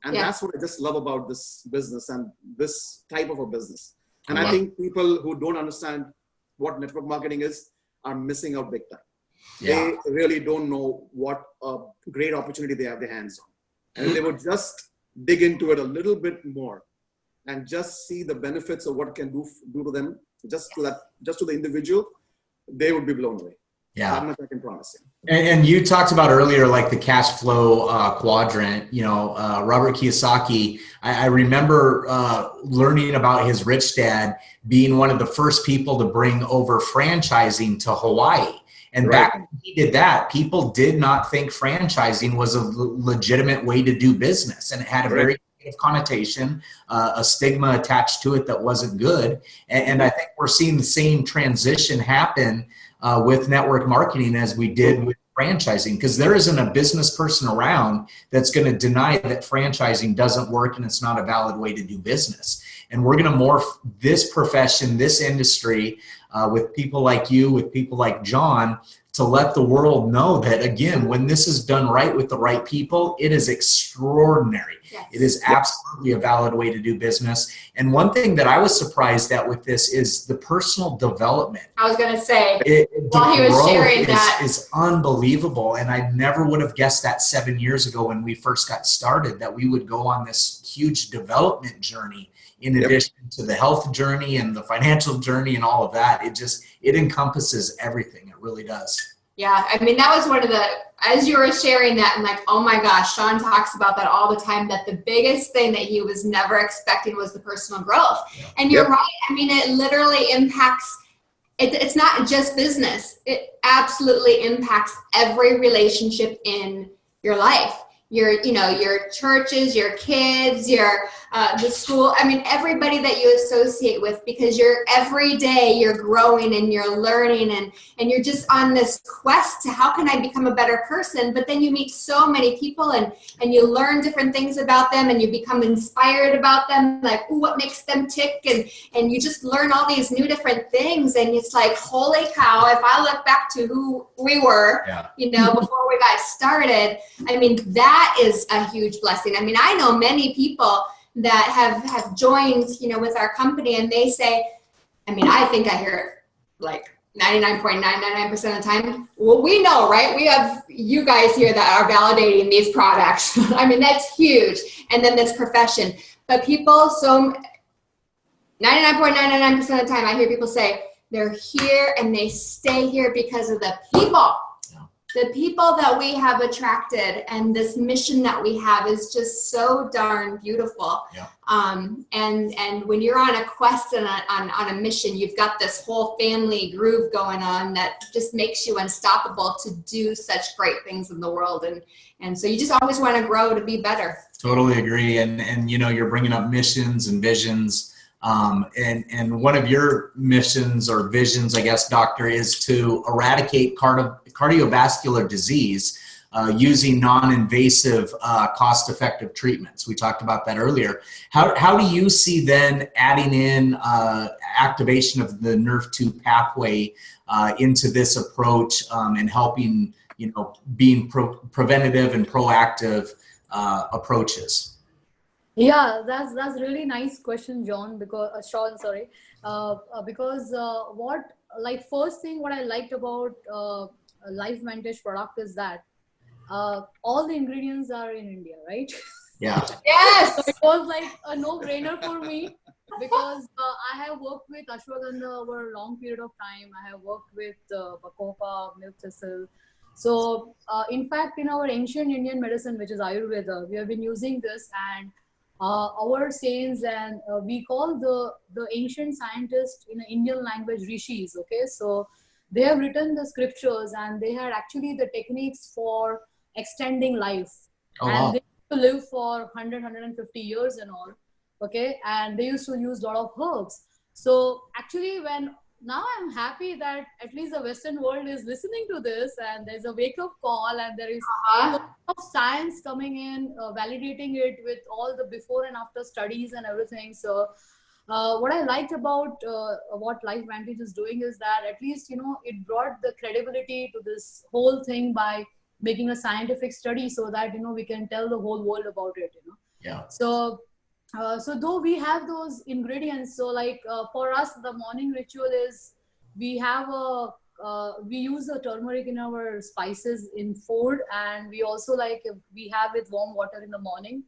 [SPEAKER 5] And that's what I just love about this business and this type of a business. And I think people who don't understand what network marketing is are missing out big time.
[SPEAKER 1] Yeah.
[SPEAKER 5] They really don't know what a great opportunity they have their hands on. And if they would just dig into it a little bit more and just see the benefits of what it can do to them, just to the individual, they would be blown away.
[SPEAKER 1] Yeah.
[SPEAKER 5] That much I can promise you.
[SPEAKER 1] And you talked about earlier, like the cash flow quadrant, Robert Kiyosaki, I remember learning about his rich dad being one of the first people to bring over franchising to Hawaii. And
[SPEAKER 5] Right.
[SPEAKER 1] back when he did that, people did not think franchising was a legitimate way to do business. And it had a very negative connotation, a stigma attached to it that wasn't good. And I think we're seeing the same transition happen with network marketing as we did with franchising, because there isn't a business person around that's going to deny that franchising doesn't work and it's not a valid way to do business. And we're going to morph this profession, this industry, with people like you, with people like John, to let the world know that, again, when this is done right with the right people, it is extraordinary.
[SPEAKER 2] Yes.
[SPEAKER 1] It is absolutely a valid way to do business. And one thing that I was surprised at with this is the personal development.
[SPEAKER 2] I was going to say,
[SPEAKER 1] The
[SPEAKER 2] while he was
[SPEAKER 1] growth
[SPEAKER 2] sharing that,
[SPEAKER 1] is unbelievable. And I never would have guessed that 7 years ago when we first got started, that we would go on this huge development journey in addition to the health journey and the financial journey and all of that. It encompasses everything. It really does.
[SPEAKER 2] yeah, I mean, that was one of the, as you were sharing that, I'm like, oh my gosh, Sean talks about that all the time, that the biggest thing that he was never expecting was the personal growth. And you're right. I mean, it literally impacts, it's not just business. It absolutely impacts every relationship in your life. Your churches, your kids, the school. I mean, everybody that you associate with, because every day you're growing and you're learning and you're just on this quest to how can I become a better person? But then you meet so many people and you learn different things about them and you become inspired about them, like, ooh, what makes them tick? And you just learn all these new different things. And it's like, holy cow, if I look back to who we were, before we got started, I mean, that is a huge blessing. I mean, I know many people that have joined, with our company, and they say, I mean, I think I hear it like 99.999% of the time. Well, we know, right? We have you guys here that are validating these products. I mean, that's huge. And then this profession. But people, so 99.999% of the time, I hear people say they're here and they stay here because of the people. The people that we have attracted and this mission that we have is just so darn beautiful.
[SPEAKER 1] Yeah.
[SPEAKER 2] And when you're on a quest and on a mission, you've got this whole family groove going on that just makes you unstoppable to do such great things in the world. And so you just always want to grow to be better.
[SPEAKER 1] Totally agree. And you're bringing up missions and visions. And one of your missions or visions, I guess, Doctor, is to eradicate cardiovascular disease using non-invasive, cost-effective treatments. We talked about that earlier. How do you see then adding in activation of the NERV2 pathway into this approach and helping, being preventative and proactive approaches?
[SPEAKER 4] Yeah, that's really nice question, John. Because Sean, sorry, because first thing what I liked about LifeVantage product is that all the ingredients are in India, right?
[SPEAKER 1] Yeah.
[SPEAKER 2] Yes.
[SPEAKER 4] So it was like a no-brainer for me because I have worked with ashwagandha over a long period of time. I have worked with bacopa, milk thistle. So in fact, in our ancient Indian medicine, which is Ayurveda, we have been using this, and our saints, and we call the ancient scientists in Indian language rishis. Okay, so they have written the scriptures and they had actually the techniques for extending life. And
[SPEAKER 1] wow.
[SPEAKER 4] they used to live for 100, 150 years and all. Okay, and they used to use a lot of herbs. So actually, now I'm happy that at least the Western world is listening to this, and there's a wake-up call, and there is a lot of science coming in, validating it with all the before and after studies and everything. So what I liked about what LifeVantage is doing is that at least, it brought the credibility to this whole thing by making a scientific study so that, we can tell the whole world about it,
[SPEAKER 1] Yeah.
[SPEAKER 4] So though we have those ingredients, so like for us, the morning ritual is we use the turmeric in our spices in food, and we also we have with warm water in the morning.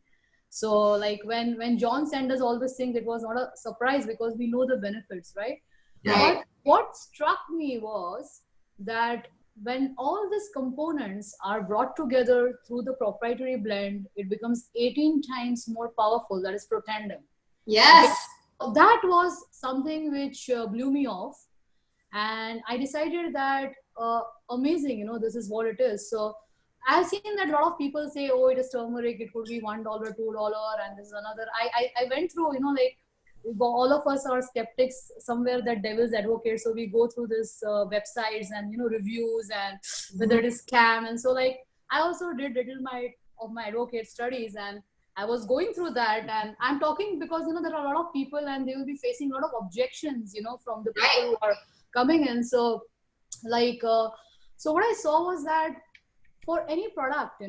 [SPEAKER 4] So like when John sent us all these things, it was not a surprise because we know the benefits, right?
[SPEAKER 1] Yeah.
[SPEAKER 4] But what struck me was that when all these components are brought together through the proprietary blend, it becomes 18 times more powerful. That is Protandim.
[SPEAKER 2] Yes.
[SPEAKER 4] That was something which blew me off. And I decided that amazing, this is what it is. So I've seen that a lot of people say, oh, it is turmeric, it could be $1, $2, and this is another. I went through, like, all of us are skeptics somewhere, that devil's advocate. So we go through this websites and, reviews and whether it is scam. And so, like, I also did little of my advocate studies, and I was going through that, and I'm talking because, there are a lot of people and they will be facing a lot of objections, from the people who are coming in. So like, so what I saw was that for any product,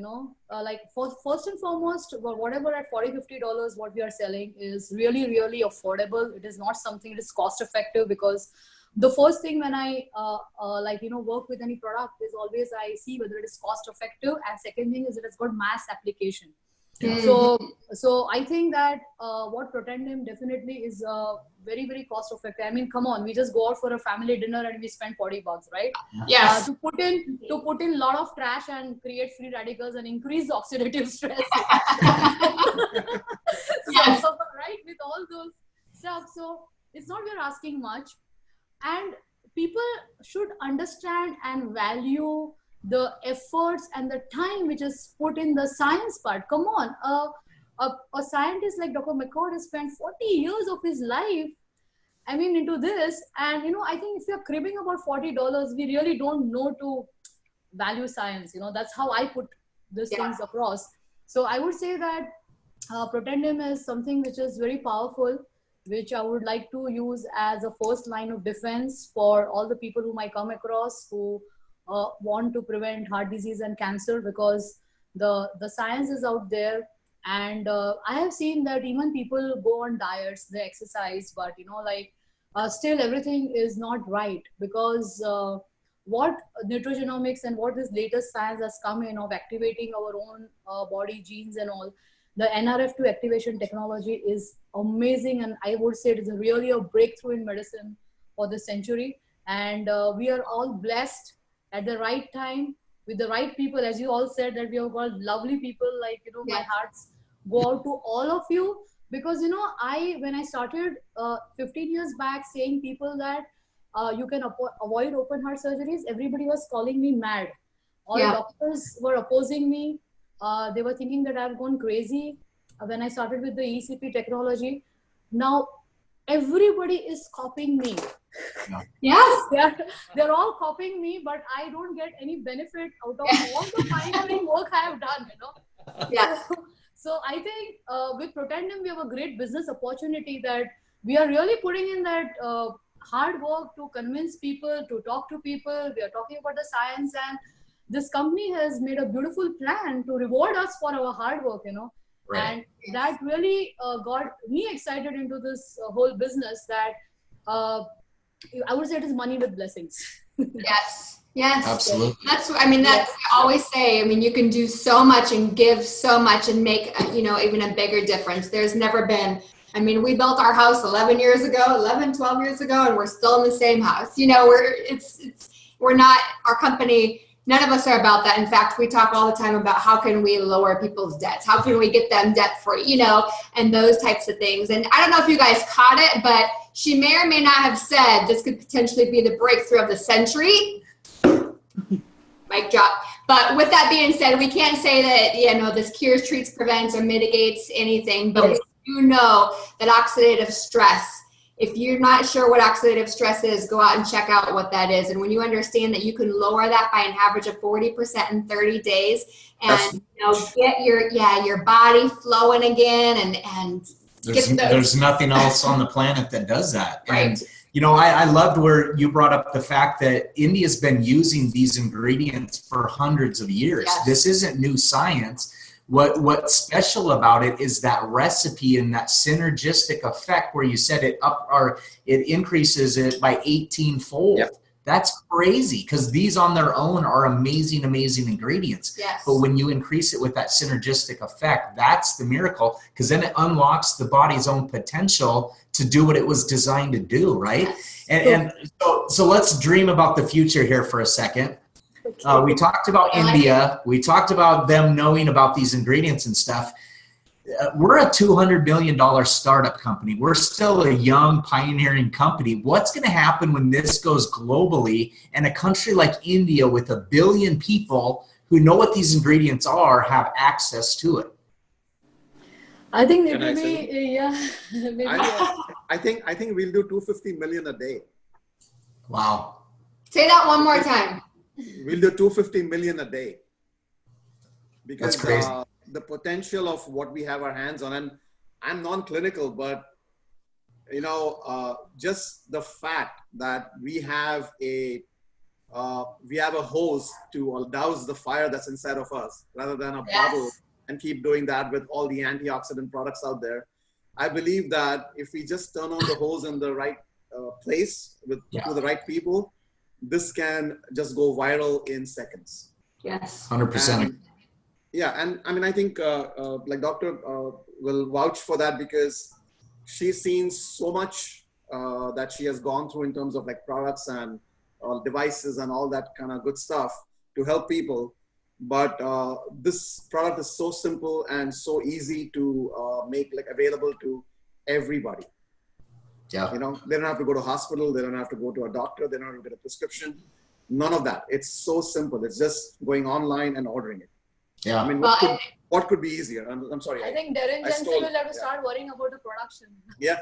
[SPEAKER 4] like first and foremost, whatever at $40, $50, what we are selling is really, really affordable. It is not something that is cost effective, because the first thing when I work with any product is always I see whether it is cost effective, and second thing is it has got mass application. So I think that what Protendim definitely is very, very cost effective. I mean, come on, we just go out for a family dinner and we spend $40, right?
[SPEAKER 2] Yes.
[SPEAKER 4] To put in a lot of trash and create free radicals and increase oxidative stress.
[SPEAKER 2] Yes.
[SPEAKER 4] So, right, with all those stuff. So it's not we're asking much, and people should understand and value the efforts and the time which is put in the science part. Come on, a scientist like Dr. McCord has spent 40 years of his life, I mean, into this. And, I think if you're cribbing about $40, we really don't know to value science. That's how I put these things across. So I would say that Protendim is something which is very powerful, which I would like to use as a first line of defense for all the people whom I come across who want to prevent heart disease and cancer, because the science is out there. And I have seen that even people go on diets, they exercise, but still everything is not right, because what nutrigenomics and what this latest science has come in of activating our own body genes and all, the NRF2 activation technology is amazing, and I would say it is really a breakthrough in medicine for this century. And we are all blessed at the right time with the right people. As you all said, that we have got lovely people, like, my hearts go out to all of you, because, when I started 15 years back saying people that you can avoid open heart surgeries, everybody was calling me mad. All doctors were opposing me. They were thinking that I've gone crazy when I started with the ECP technology. Now everybody is copying me.
[SPEAKER 2] Yes.
[SPEAKER 4] They're all copying me, but I don't get any benefit out of all the pioneering work I have done,
[SPEAKER 2] Yes.
[SPEAKER 4] So I think with Protendim, we have a great business opportunity, that we are really putting in that hard work to convince people, to talk to people. We are talking about the science, and this company has made a beautiful plan to reward us for our hard work,
[SPEAKER 1] Right.
[SPEAKER 4] And that really got me excited into this whole business, that I would say it is money with blessings.
[SPEAKER 2] Yes. Yes.
[SPEAKER 1] Absolutely.
[SPEAKER 2] That's I always say, you can do so much and give so much and make, even a bigger difference. There's never been, we built our house 12 years ago, and we're still in the same house. We're not, our company, none of us are about that. In fact, we talk all the time about how can we lower people's debts? How can we get them debt free, and those types of things. And I don't know if you guys caught it, but she may or may not have said this could potentially be the breakthrough of the century. Mic drop. But with that being said, we can't say that, this cures, treats, prevents, or mitigates anything, but we do know that oxidative stress, if you're not sure what oxidative stress is, go out and check out what that is. And when you understand that you can lower that by an average of 40% in 30 days and get your body flowing again, and
[SPEAKER 1] there's nothing else on the planet that does that.
[SPEAKER 2] Right.
[SPEAKER 1] And I loved where you brought up the fact that India's been using these ingredients for hundreds of years.
[SPEAKER 2] Yes.
[SPEAKER 1] This isn't new science. What's special about it is that recipe and that synergistic effect where you said it increases it by 18-fold.
[SPEAKER 5] Yep.
[SPEAKER 1] That's crazy, because these on their own are amazing, amazing ingredients.
[SPEAKER 2] Yes.
[SPEAKER 1] But when you increase it with that synergistic effect, that's the miracle, because then it unlocks the body's own potential to do what it was designed to do, right?
[SPEAKER 2] Yes.
[SPEAKER 1] And so let's dream about the future here for a second. We talked about India. We talked about them knowing about these ingredients and stuff.
[SPEAKER 6] we're a $200 million startup company. We're still a young pioneering company. What's going to happen when this goes globally and a country like India with 1 billion people who know what these ingredients are have access to it?
[SPEAKER 4] I think it
[SPEAKER 5] Can I
[SPEAKER 4] will
[SPEAKER 5] say
[SPEAKER 4] be, yeah, maybe. Yeah.
[SPEAKER 5] I think we'll do 250 million a day.
[SPEAKER 6] Wow.
[SPEAKER 2] Say that one more time.
[SPEAKER 5] We'll do 250 million a day. Because
[SPEAKER 6] That's crazy.
[SPEAKER 5] The potential of what we have our hands on, and I'm non-clinical, but just the fact that we have a hose to douse the fire that's inside of us rather than a bottle, and keep doing that with all the antioxidant products out there. I believe that if we just turn on the hose in the right place to the right people, this can just go viral in seconds.
[SPEAKER 2] Yes.
[SPEAKER 6] 100%.
[SPEAKER 5] And I mean, I think like Doctor will vouch for that, because she's seen so much that she has gone through in terms of like products and devices and all that kind of good stuff to help people. But this product is so simple and so easy to make like available to everybody.
[SPEAKER 6] Yeah.
[SPEAKER 5] They don't have to go to hospital. They don't have to go to a doctor. They don't have to get a prescription. None of that. It's so simple. It's just going online and ordering it.
[SPEAKER 6] Yeah.
[SPEAKER 5] I mean, what could be easier? I'm sorry.
[SPEAKER 4] I think Darren Jensen will have to start worrying about the production.
[SPEAKER 5] Yeah.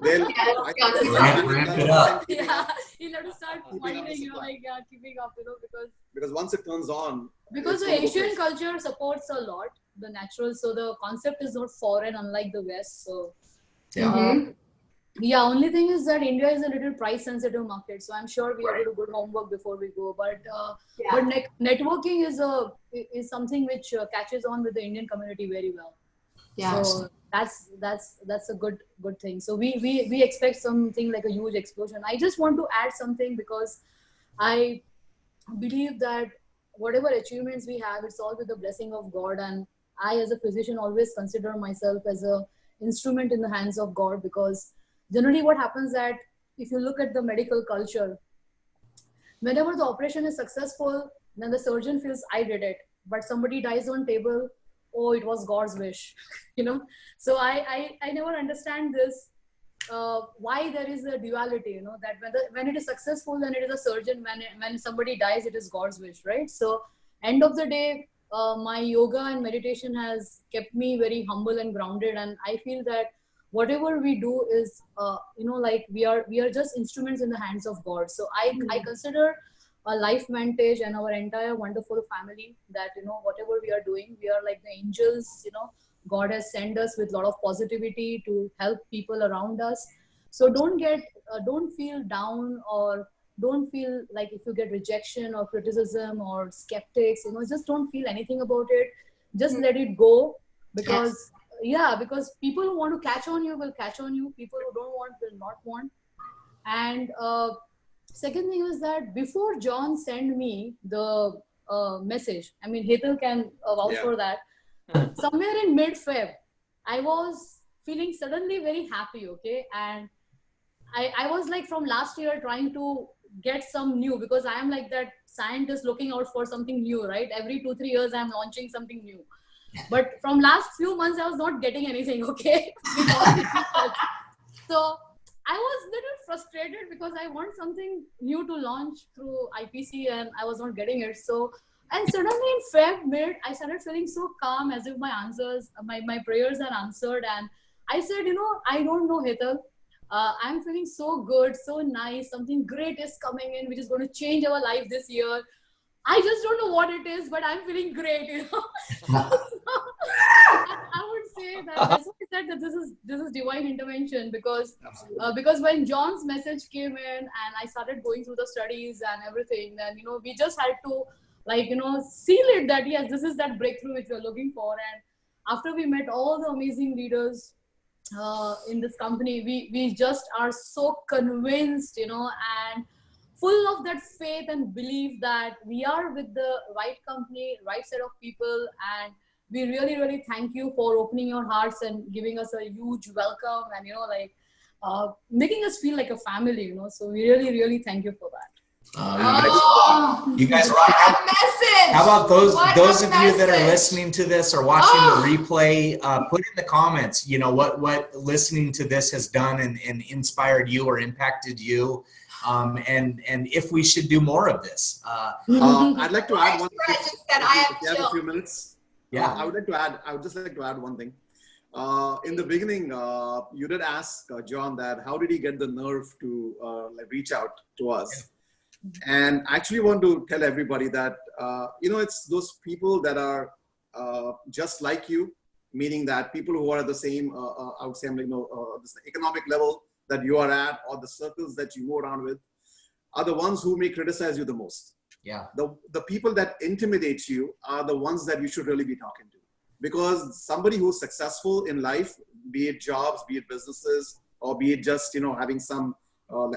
[SPEAKER 6] Ramp it up.
[SPEAKER 4] Yeah, he'll have to start finding, keeping up,
[SPEAKER 5] because once it turns on.
[SPEAKER 4] Because the Asian culture supports a lot the natural, so the concept is not foreign, unlike the West. So, only thing is that India is a little price sensitive market, so I'm sure we have to do good homework before we go. But networking is something which catches on with the Indian community very well. Yeah. So that's a good thing. So we expect something like a huge explosion. I just want to add something, because I believe that whatever achievements we have, it's all with the blessing of God. And I, as a physician, always consider myself as a instrument in the hands of God, because generally what happens that if you look at the medical culture, whenever the operation is successful, then the surgeon feels I did it, but somebody dies on table, oh, it was God's wish, So I never understand this, why there is a duality, that when it is successful, then it is a surgeon, when somebody dies, it is God's wish, right? So end of the day, my yoga and meditation has kept me very humble and grounded, and I feel that whatever we do is, we are just instruments in the hands of God. So I consider LifeVantage and our entire wonderful family that, whatever we are doing, we are like the angels, God has sent us with a lot of positivity to help people around us. So don't feel down, or don't feel like if you get rejection or criticism or skeptics, just don't feel anything about it. Just let it go, because because people who want to catch on you will catch on you. People who don't want will not want. And second thing is that before John sent me the message, I mean, Hetal can vouch for that. Somewhere in mid-Feb, I was feeling suddenly very happy, okay? And I was like from last year trying to get some new, because I am like that scientist looking out for something new, right? Every 2-3 years, I'm launching something new. But from last few months, I was not getting anything, okay? So I was a little frustrated, because I want something new to launch through IPC and I was not getting it. So, and suddenly in Feb mid, I started feeling so calm, as if my answers, my prayers are answered. And I said, I don't know, Hetal. I'm feeling so good, so nice. Something great is coming in, which is going to change our life this year. I just don't know what it is, but I'm feeling great, I would say that that's why I said that this is divine intervention, because when John's message came in and I started going through the studies and everything, then we just had to seal it that yes, this is that breakthrough which we're looking for. And after we met all the amazing leaders in this company, we just are so convinced, and full of that faith and belief that we are with the right company, right set of people. And we really, really thank you for opening your hearts and giving us a huge welcome, and making us feel like a family, So we really, really thank you for that.
[SPEAKER 6] You guys rock.
[SPEAKER 2] Message.
[SPEAKER 6] How about those of you that are
[SPEAKER 2] message.
[SPEAKER 6] listening to this or watching the replay? Put in the comments, what listening to this has done and inspired you or impacted you, and if we should do more of this.
[SPEAKER 5] I'd like to add one thing.
[SPEAKER 2] If
[SPEAKER 5] you have a few minutes,
[SPEAKER 6] yeah,
[SPEAKER 5] I would just like to add one thing. In the beginning, you did ask John that how did he get the nerve to reach out to us. And I actually want to tell everybody that, it's those people that are just like you, meaning that people who are at the same, I would say, this economic level that you are at, or the circles that you move around with, are the ones who may criticize you the most.
[SPEAKER 6] Yeah.
[SPEAKER 5] The people that intimidate you are the ones that you should really be talking to. Because somebody who's successful in life, be it jobs, be it businesses, or be it just, having some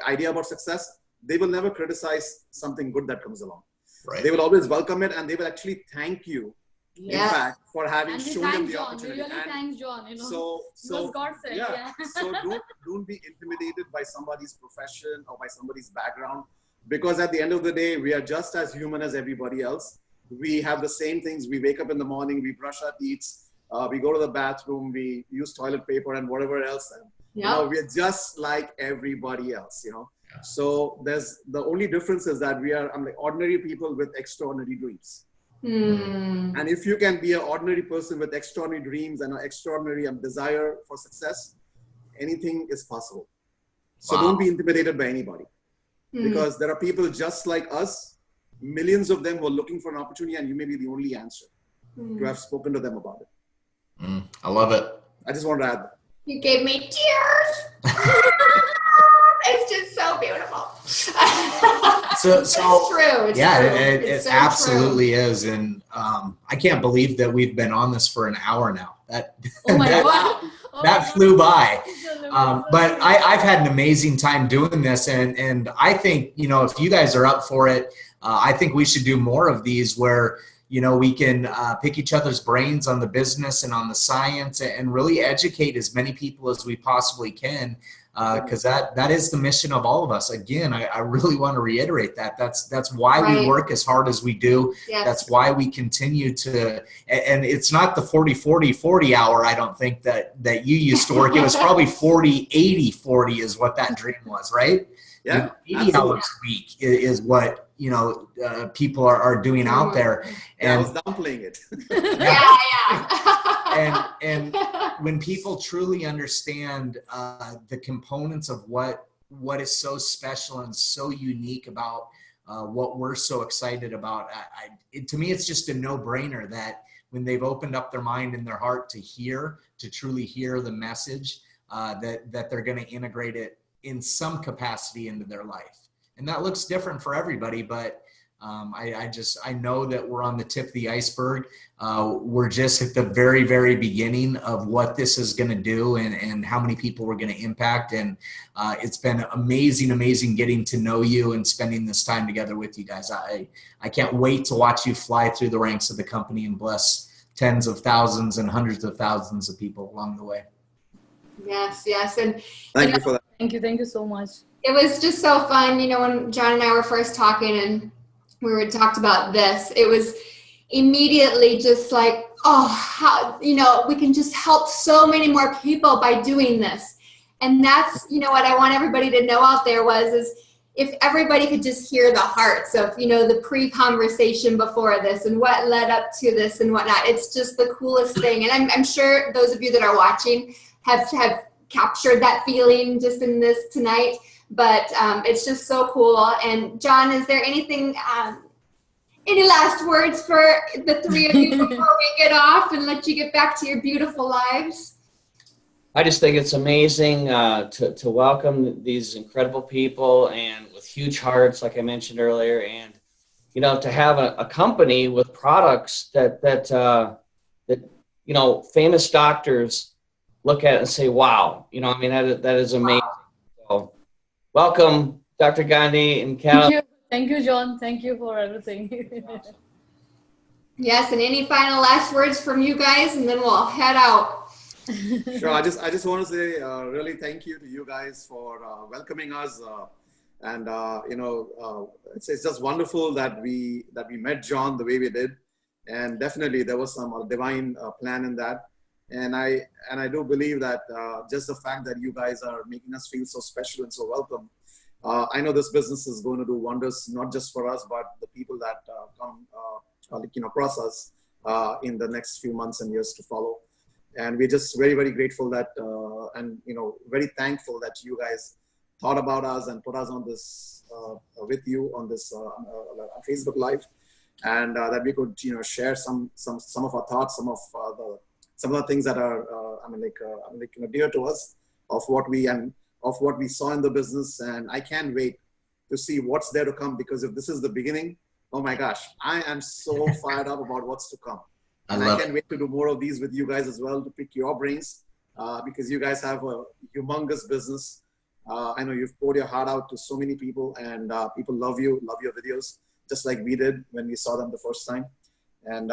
[SPEAKER 5] idea about success, they will never criticize something good that comes along.
[SPEAKER 6] Right.
[SPEAKER 5] They will always welcome it, and they will actually thank you, in fact, for having
[SPEAKER 4] and
[SPEAKER 5] shown them the
[SPEAKER 4] John.
[SPEAKER 5] opportunity.
[SPEAKER 4] Really thanks John.
[SPEAKER 5] So
[SPEAKER 4] God said, yeah.
[SPEAKER 5] So don't be intimidated by somebody's profession or by somebody's background, because at the end of the day, we are just as human as everybody else. We have the same things. We wake up in the morning, we brush our teeth, we go to the bathroom, we use toilet paper and whatever else. And, we're just like everybody else, So the only difference is that we are ordinary people with extraordinary dreams. And if you can be an ordinary person with extraordinary dreams and an extraordinary desire for success, anything is possible. So don't be intimidated by anybody, because there are people just like us, millions of them who are looking for an opportunity, and you may be the only answer to have spoken to them about it.
[SPEAKER 6] I love it.
[SPEAKER 5] I just want to add that.
[SPEAKER 2] You gave me tears. It's just so beautiful.
[SPEAKER 6] So
[SPEAKER 2] it's true. It's
[SPEAKER 6] yeah,
[SPEAKER 2] true.
[SPEAKER 6] It
[SPEAKER 2] so
[SPEAKER 6] absolutely
[SPEAKER 2] true.
[SPEAKER 6] is. And I can't believe that we've been on this for an hour now.
[SPEAKER 4] Oh my God.
[SPEAKER 6] That flew by. But I've had an amazing time doing this. And I think, if you guys are up for it, I think we should do more of these where, we can pick each other's brains on the business and on the science and really educate as many people as we possibly can. Because that is the mission of all of us. Again, I really want to reiterate that. That's why we work as hard as we do.
[SPEAKER 2] Yes.
[SPEAKER 6] That's why we continue to, and it's not the 40-40-40 hour, I don't think that you used to work. It was probably 40-80-40 is what that dream was, right?
[SPEAKER 5] Yeah.
[SPEAKER 6] 80 hours a week is what, people are doing out there. And
[SPEAKER 5] I was downplaying it.
[SPEAKER 2] Yeah.
[SPEAKER 6] And when people truly understand the components of what is so special and so unique about what we're so excited about, to me, it's just a no-brainer that when they've opened up their mind and their heart to truly hear the message, that they're going to integrate it in some capacity into their life. And that looks different for everybody, but I know that we're on the tip of the iceberg. We're just at the very, very beginning of what this is going to do and how many people we're going to impact. And it's been amazing getting to know you and spending this time together with you guys. I can't wait to watch you fly through the ranks of the company and bless tens of thousands and hundreds of thousands of people along the way.
[SPEAKER 2] Yes. And
[SPEAKER 5] Thank you for that.
[SPEAKER 4] Thank you so much.
[SPEAKER 2] it was just so fun. When John and I were first talking and we talked about this, it was immediately just like, oh, how, we can just help so many more people by doing this. And that's, what I want everybody to know out there is if everybody could just hear the hearts of, the pre-conversation before this and what led up to this and whatnot. It's just the coolest thing. And I'm sure those of you that are watching have captured that feeling just in this tonight. But it's just so cool. And John, is there anything, any last words for the three of you before we get off and let you get back to your beautiful lives?
[SPEAKER 3] I just think it's amazing to welcome these incredible people and with huge hearts, like I mentioned earlier, and to have a company with products that famous doctors look at and say, "Wow!" That is amazing. So, welcome, Dr. Gandhi and Cal.
[SPEAKER 4] Thank you, John. Thank you for everything.
[SPEAKER 2] Yes, and any final last words from you guys, and then we'll head out.
[SPEAKER 5] Sure. I just want to say really thank you to you guys for welcoming us. And it's just wonderful that we met John the way we did, and definitely there was some divine plan in that. And I do believe that just the fact that you guys are making us feel so special and so welcome. I know this business is going to do wonders, not just for us, but the people that come across us in the next few months and years to follow. And we're just very, very grateful that, and very thankful that you guys thought about us and put us on this with you on this Facebook Live, and that we could share some of our thoughts, some of the things that are dear to us, of what we saw in the business. And I can't wait to see what's there to come, because if this is the beginning, oh my gosh, I am so fired up about what's to come. And I can't wait to do more of these with you guys as well, to pick your brains, because you guys have a humongous business. I know you've poured your heart out to so many people, and people love you, love your videos, just like we did when we saw them the first time. And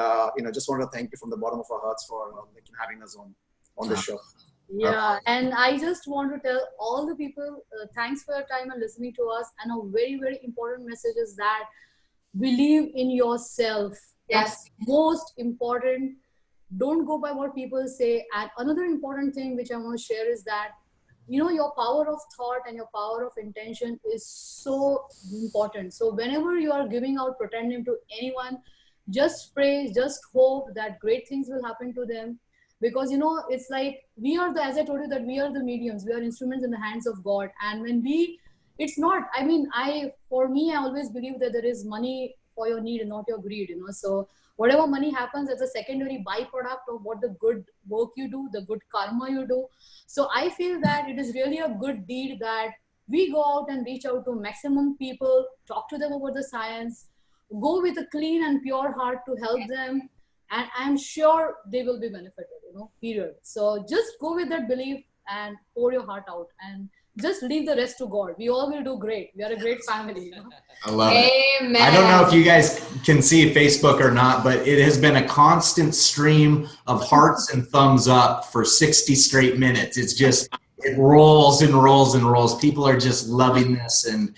[SPEAKER 5] just want to thank you from the bottom of our hearts for having us on this show.
[SPEAKER 4] Yeah, and I just want to tell all the people, thanks for your time and listening to us. And a very, very important message is that believe in yourself.
[SPEAKER 2] Yes.
[SPEAKER 4] That's most important. Don't go by what people say. And another important thing which I want to share is that, your power of thought and your power of intention is so important. So whenever you are giving out pretending to anyone, just pray, just hope that great things will happen to them. Because, it's like as I told you, that we are the mediums, we are instruments in the hands of God. And when it's not, for me, I always believe that there is money for your need and not your greed, So whatever money happens, it's a secondary byproduct of what the good work you do, the good karma you do. So I feel that it is really a good deed that we go out and reach out to maximum people, talk to them about the science, go with a clean and pure heart to help them. And I'm sure they will be benefited, period. So just go with that belief and pour your heart out, and just leave the rest to God. We all will do great. We are a great family.
[SPEAKER 6] I love it.
[SPEAKER 2] Amen.
[SPEAKER 6] I don't know if you guys can see Facebook or not, but it has been a constant stream of hearts and thumbs up for 60 straight minutes. It's just, it rolls and rolls and rolls. People are just loving this. And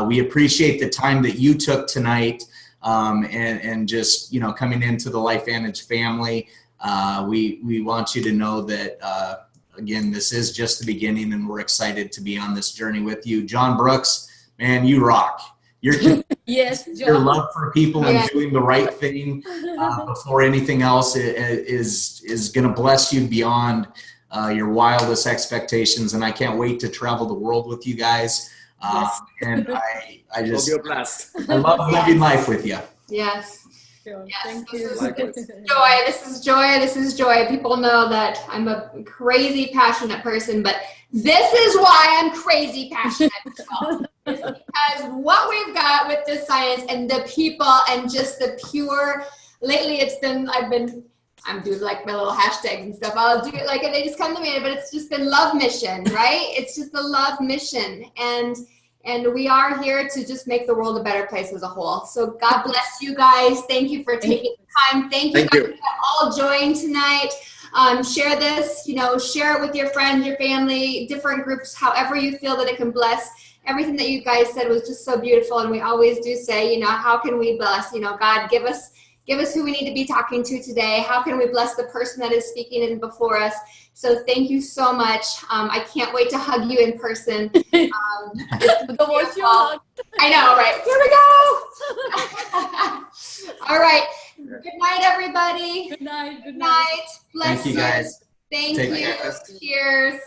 [SPEAKER 6] we appreciate the time that you took tonight. And just, coming into the LifeVantage family. We want you to know that, again, this is just the beginning, and we're excited to be on this journey with you. John Brooks, man, you rock.
[SPEAKER 4] Yes, John.
[SPEAKER 6] Your love for people and doing the right thing before anything else is going to bless you beyond your wildest expectations. And I can't wait to travel the world with you guys. And I just, I love living life with you.
[SPEAKER 2] Yes.
[SPEAKER 4] Sure.
[SPEAKER 2] Yes,
[SPEAKER 4] Thank
[SPEAKER 2] this
[SPEAKER 4] you.
[SPEAKER 2] is joy. This is joy. This is joy. People know that I'm a crazy passionate person, but this is why I'm crazy passionate. It's because what we've got with this science and the people and just the pure. Lately, I'm doing like my little hashtags and stuff. I'll do it like they just come to me, but it's just been love mission, right? It's just the love mission, and we are here to just make the world a better place as a whole. So God bless you guys. Thank you for taking the time. Thank you guys that all joined tonight. Share this, share it with your friends, your family, different groups, however you feel that it can bless. Everything that you guys said was just so beautiful. And we always do say, how can we bless? God, give us who we need to be talking to today. How can we bless the person that is speaking in before us? So thank you so much. I can't wait to hug you in person. I know, right? Here we go. All right. Good night, everybody.
[SPEAKER 4] Good night.
[SPEAKER 2] Good night. Bless
[SPEAKER 6] Thank you, guys.
[SPEAKER 2] Thank you. Cheers.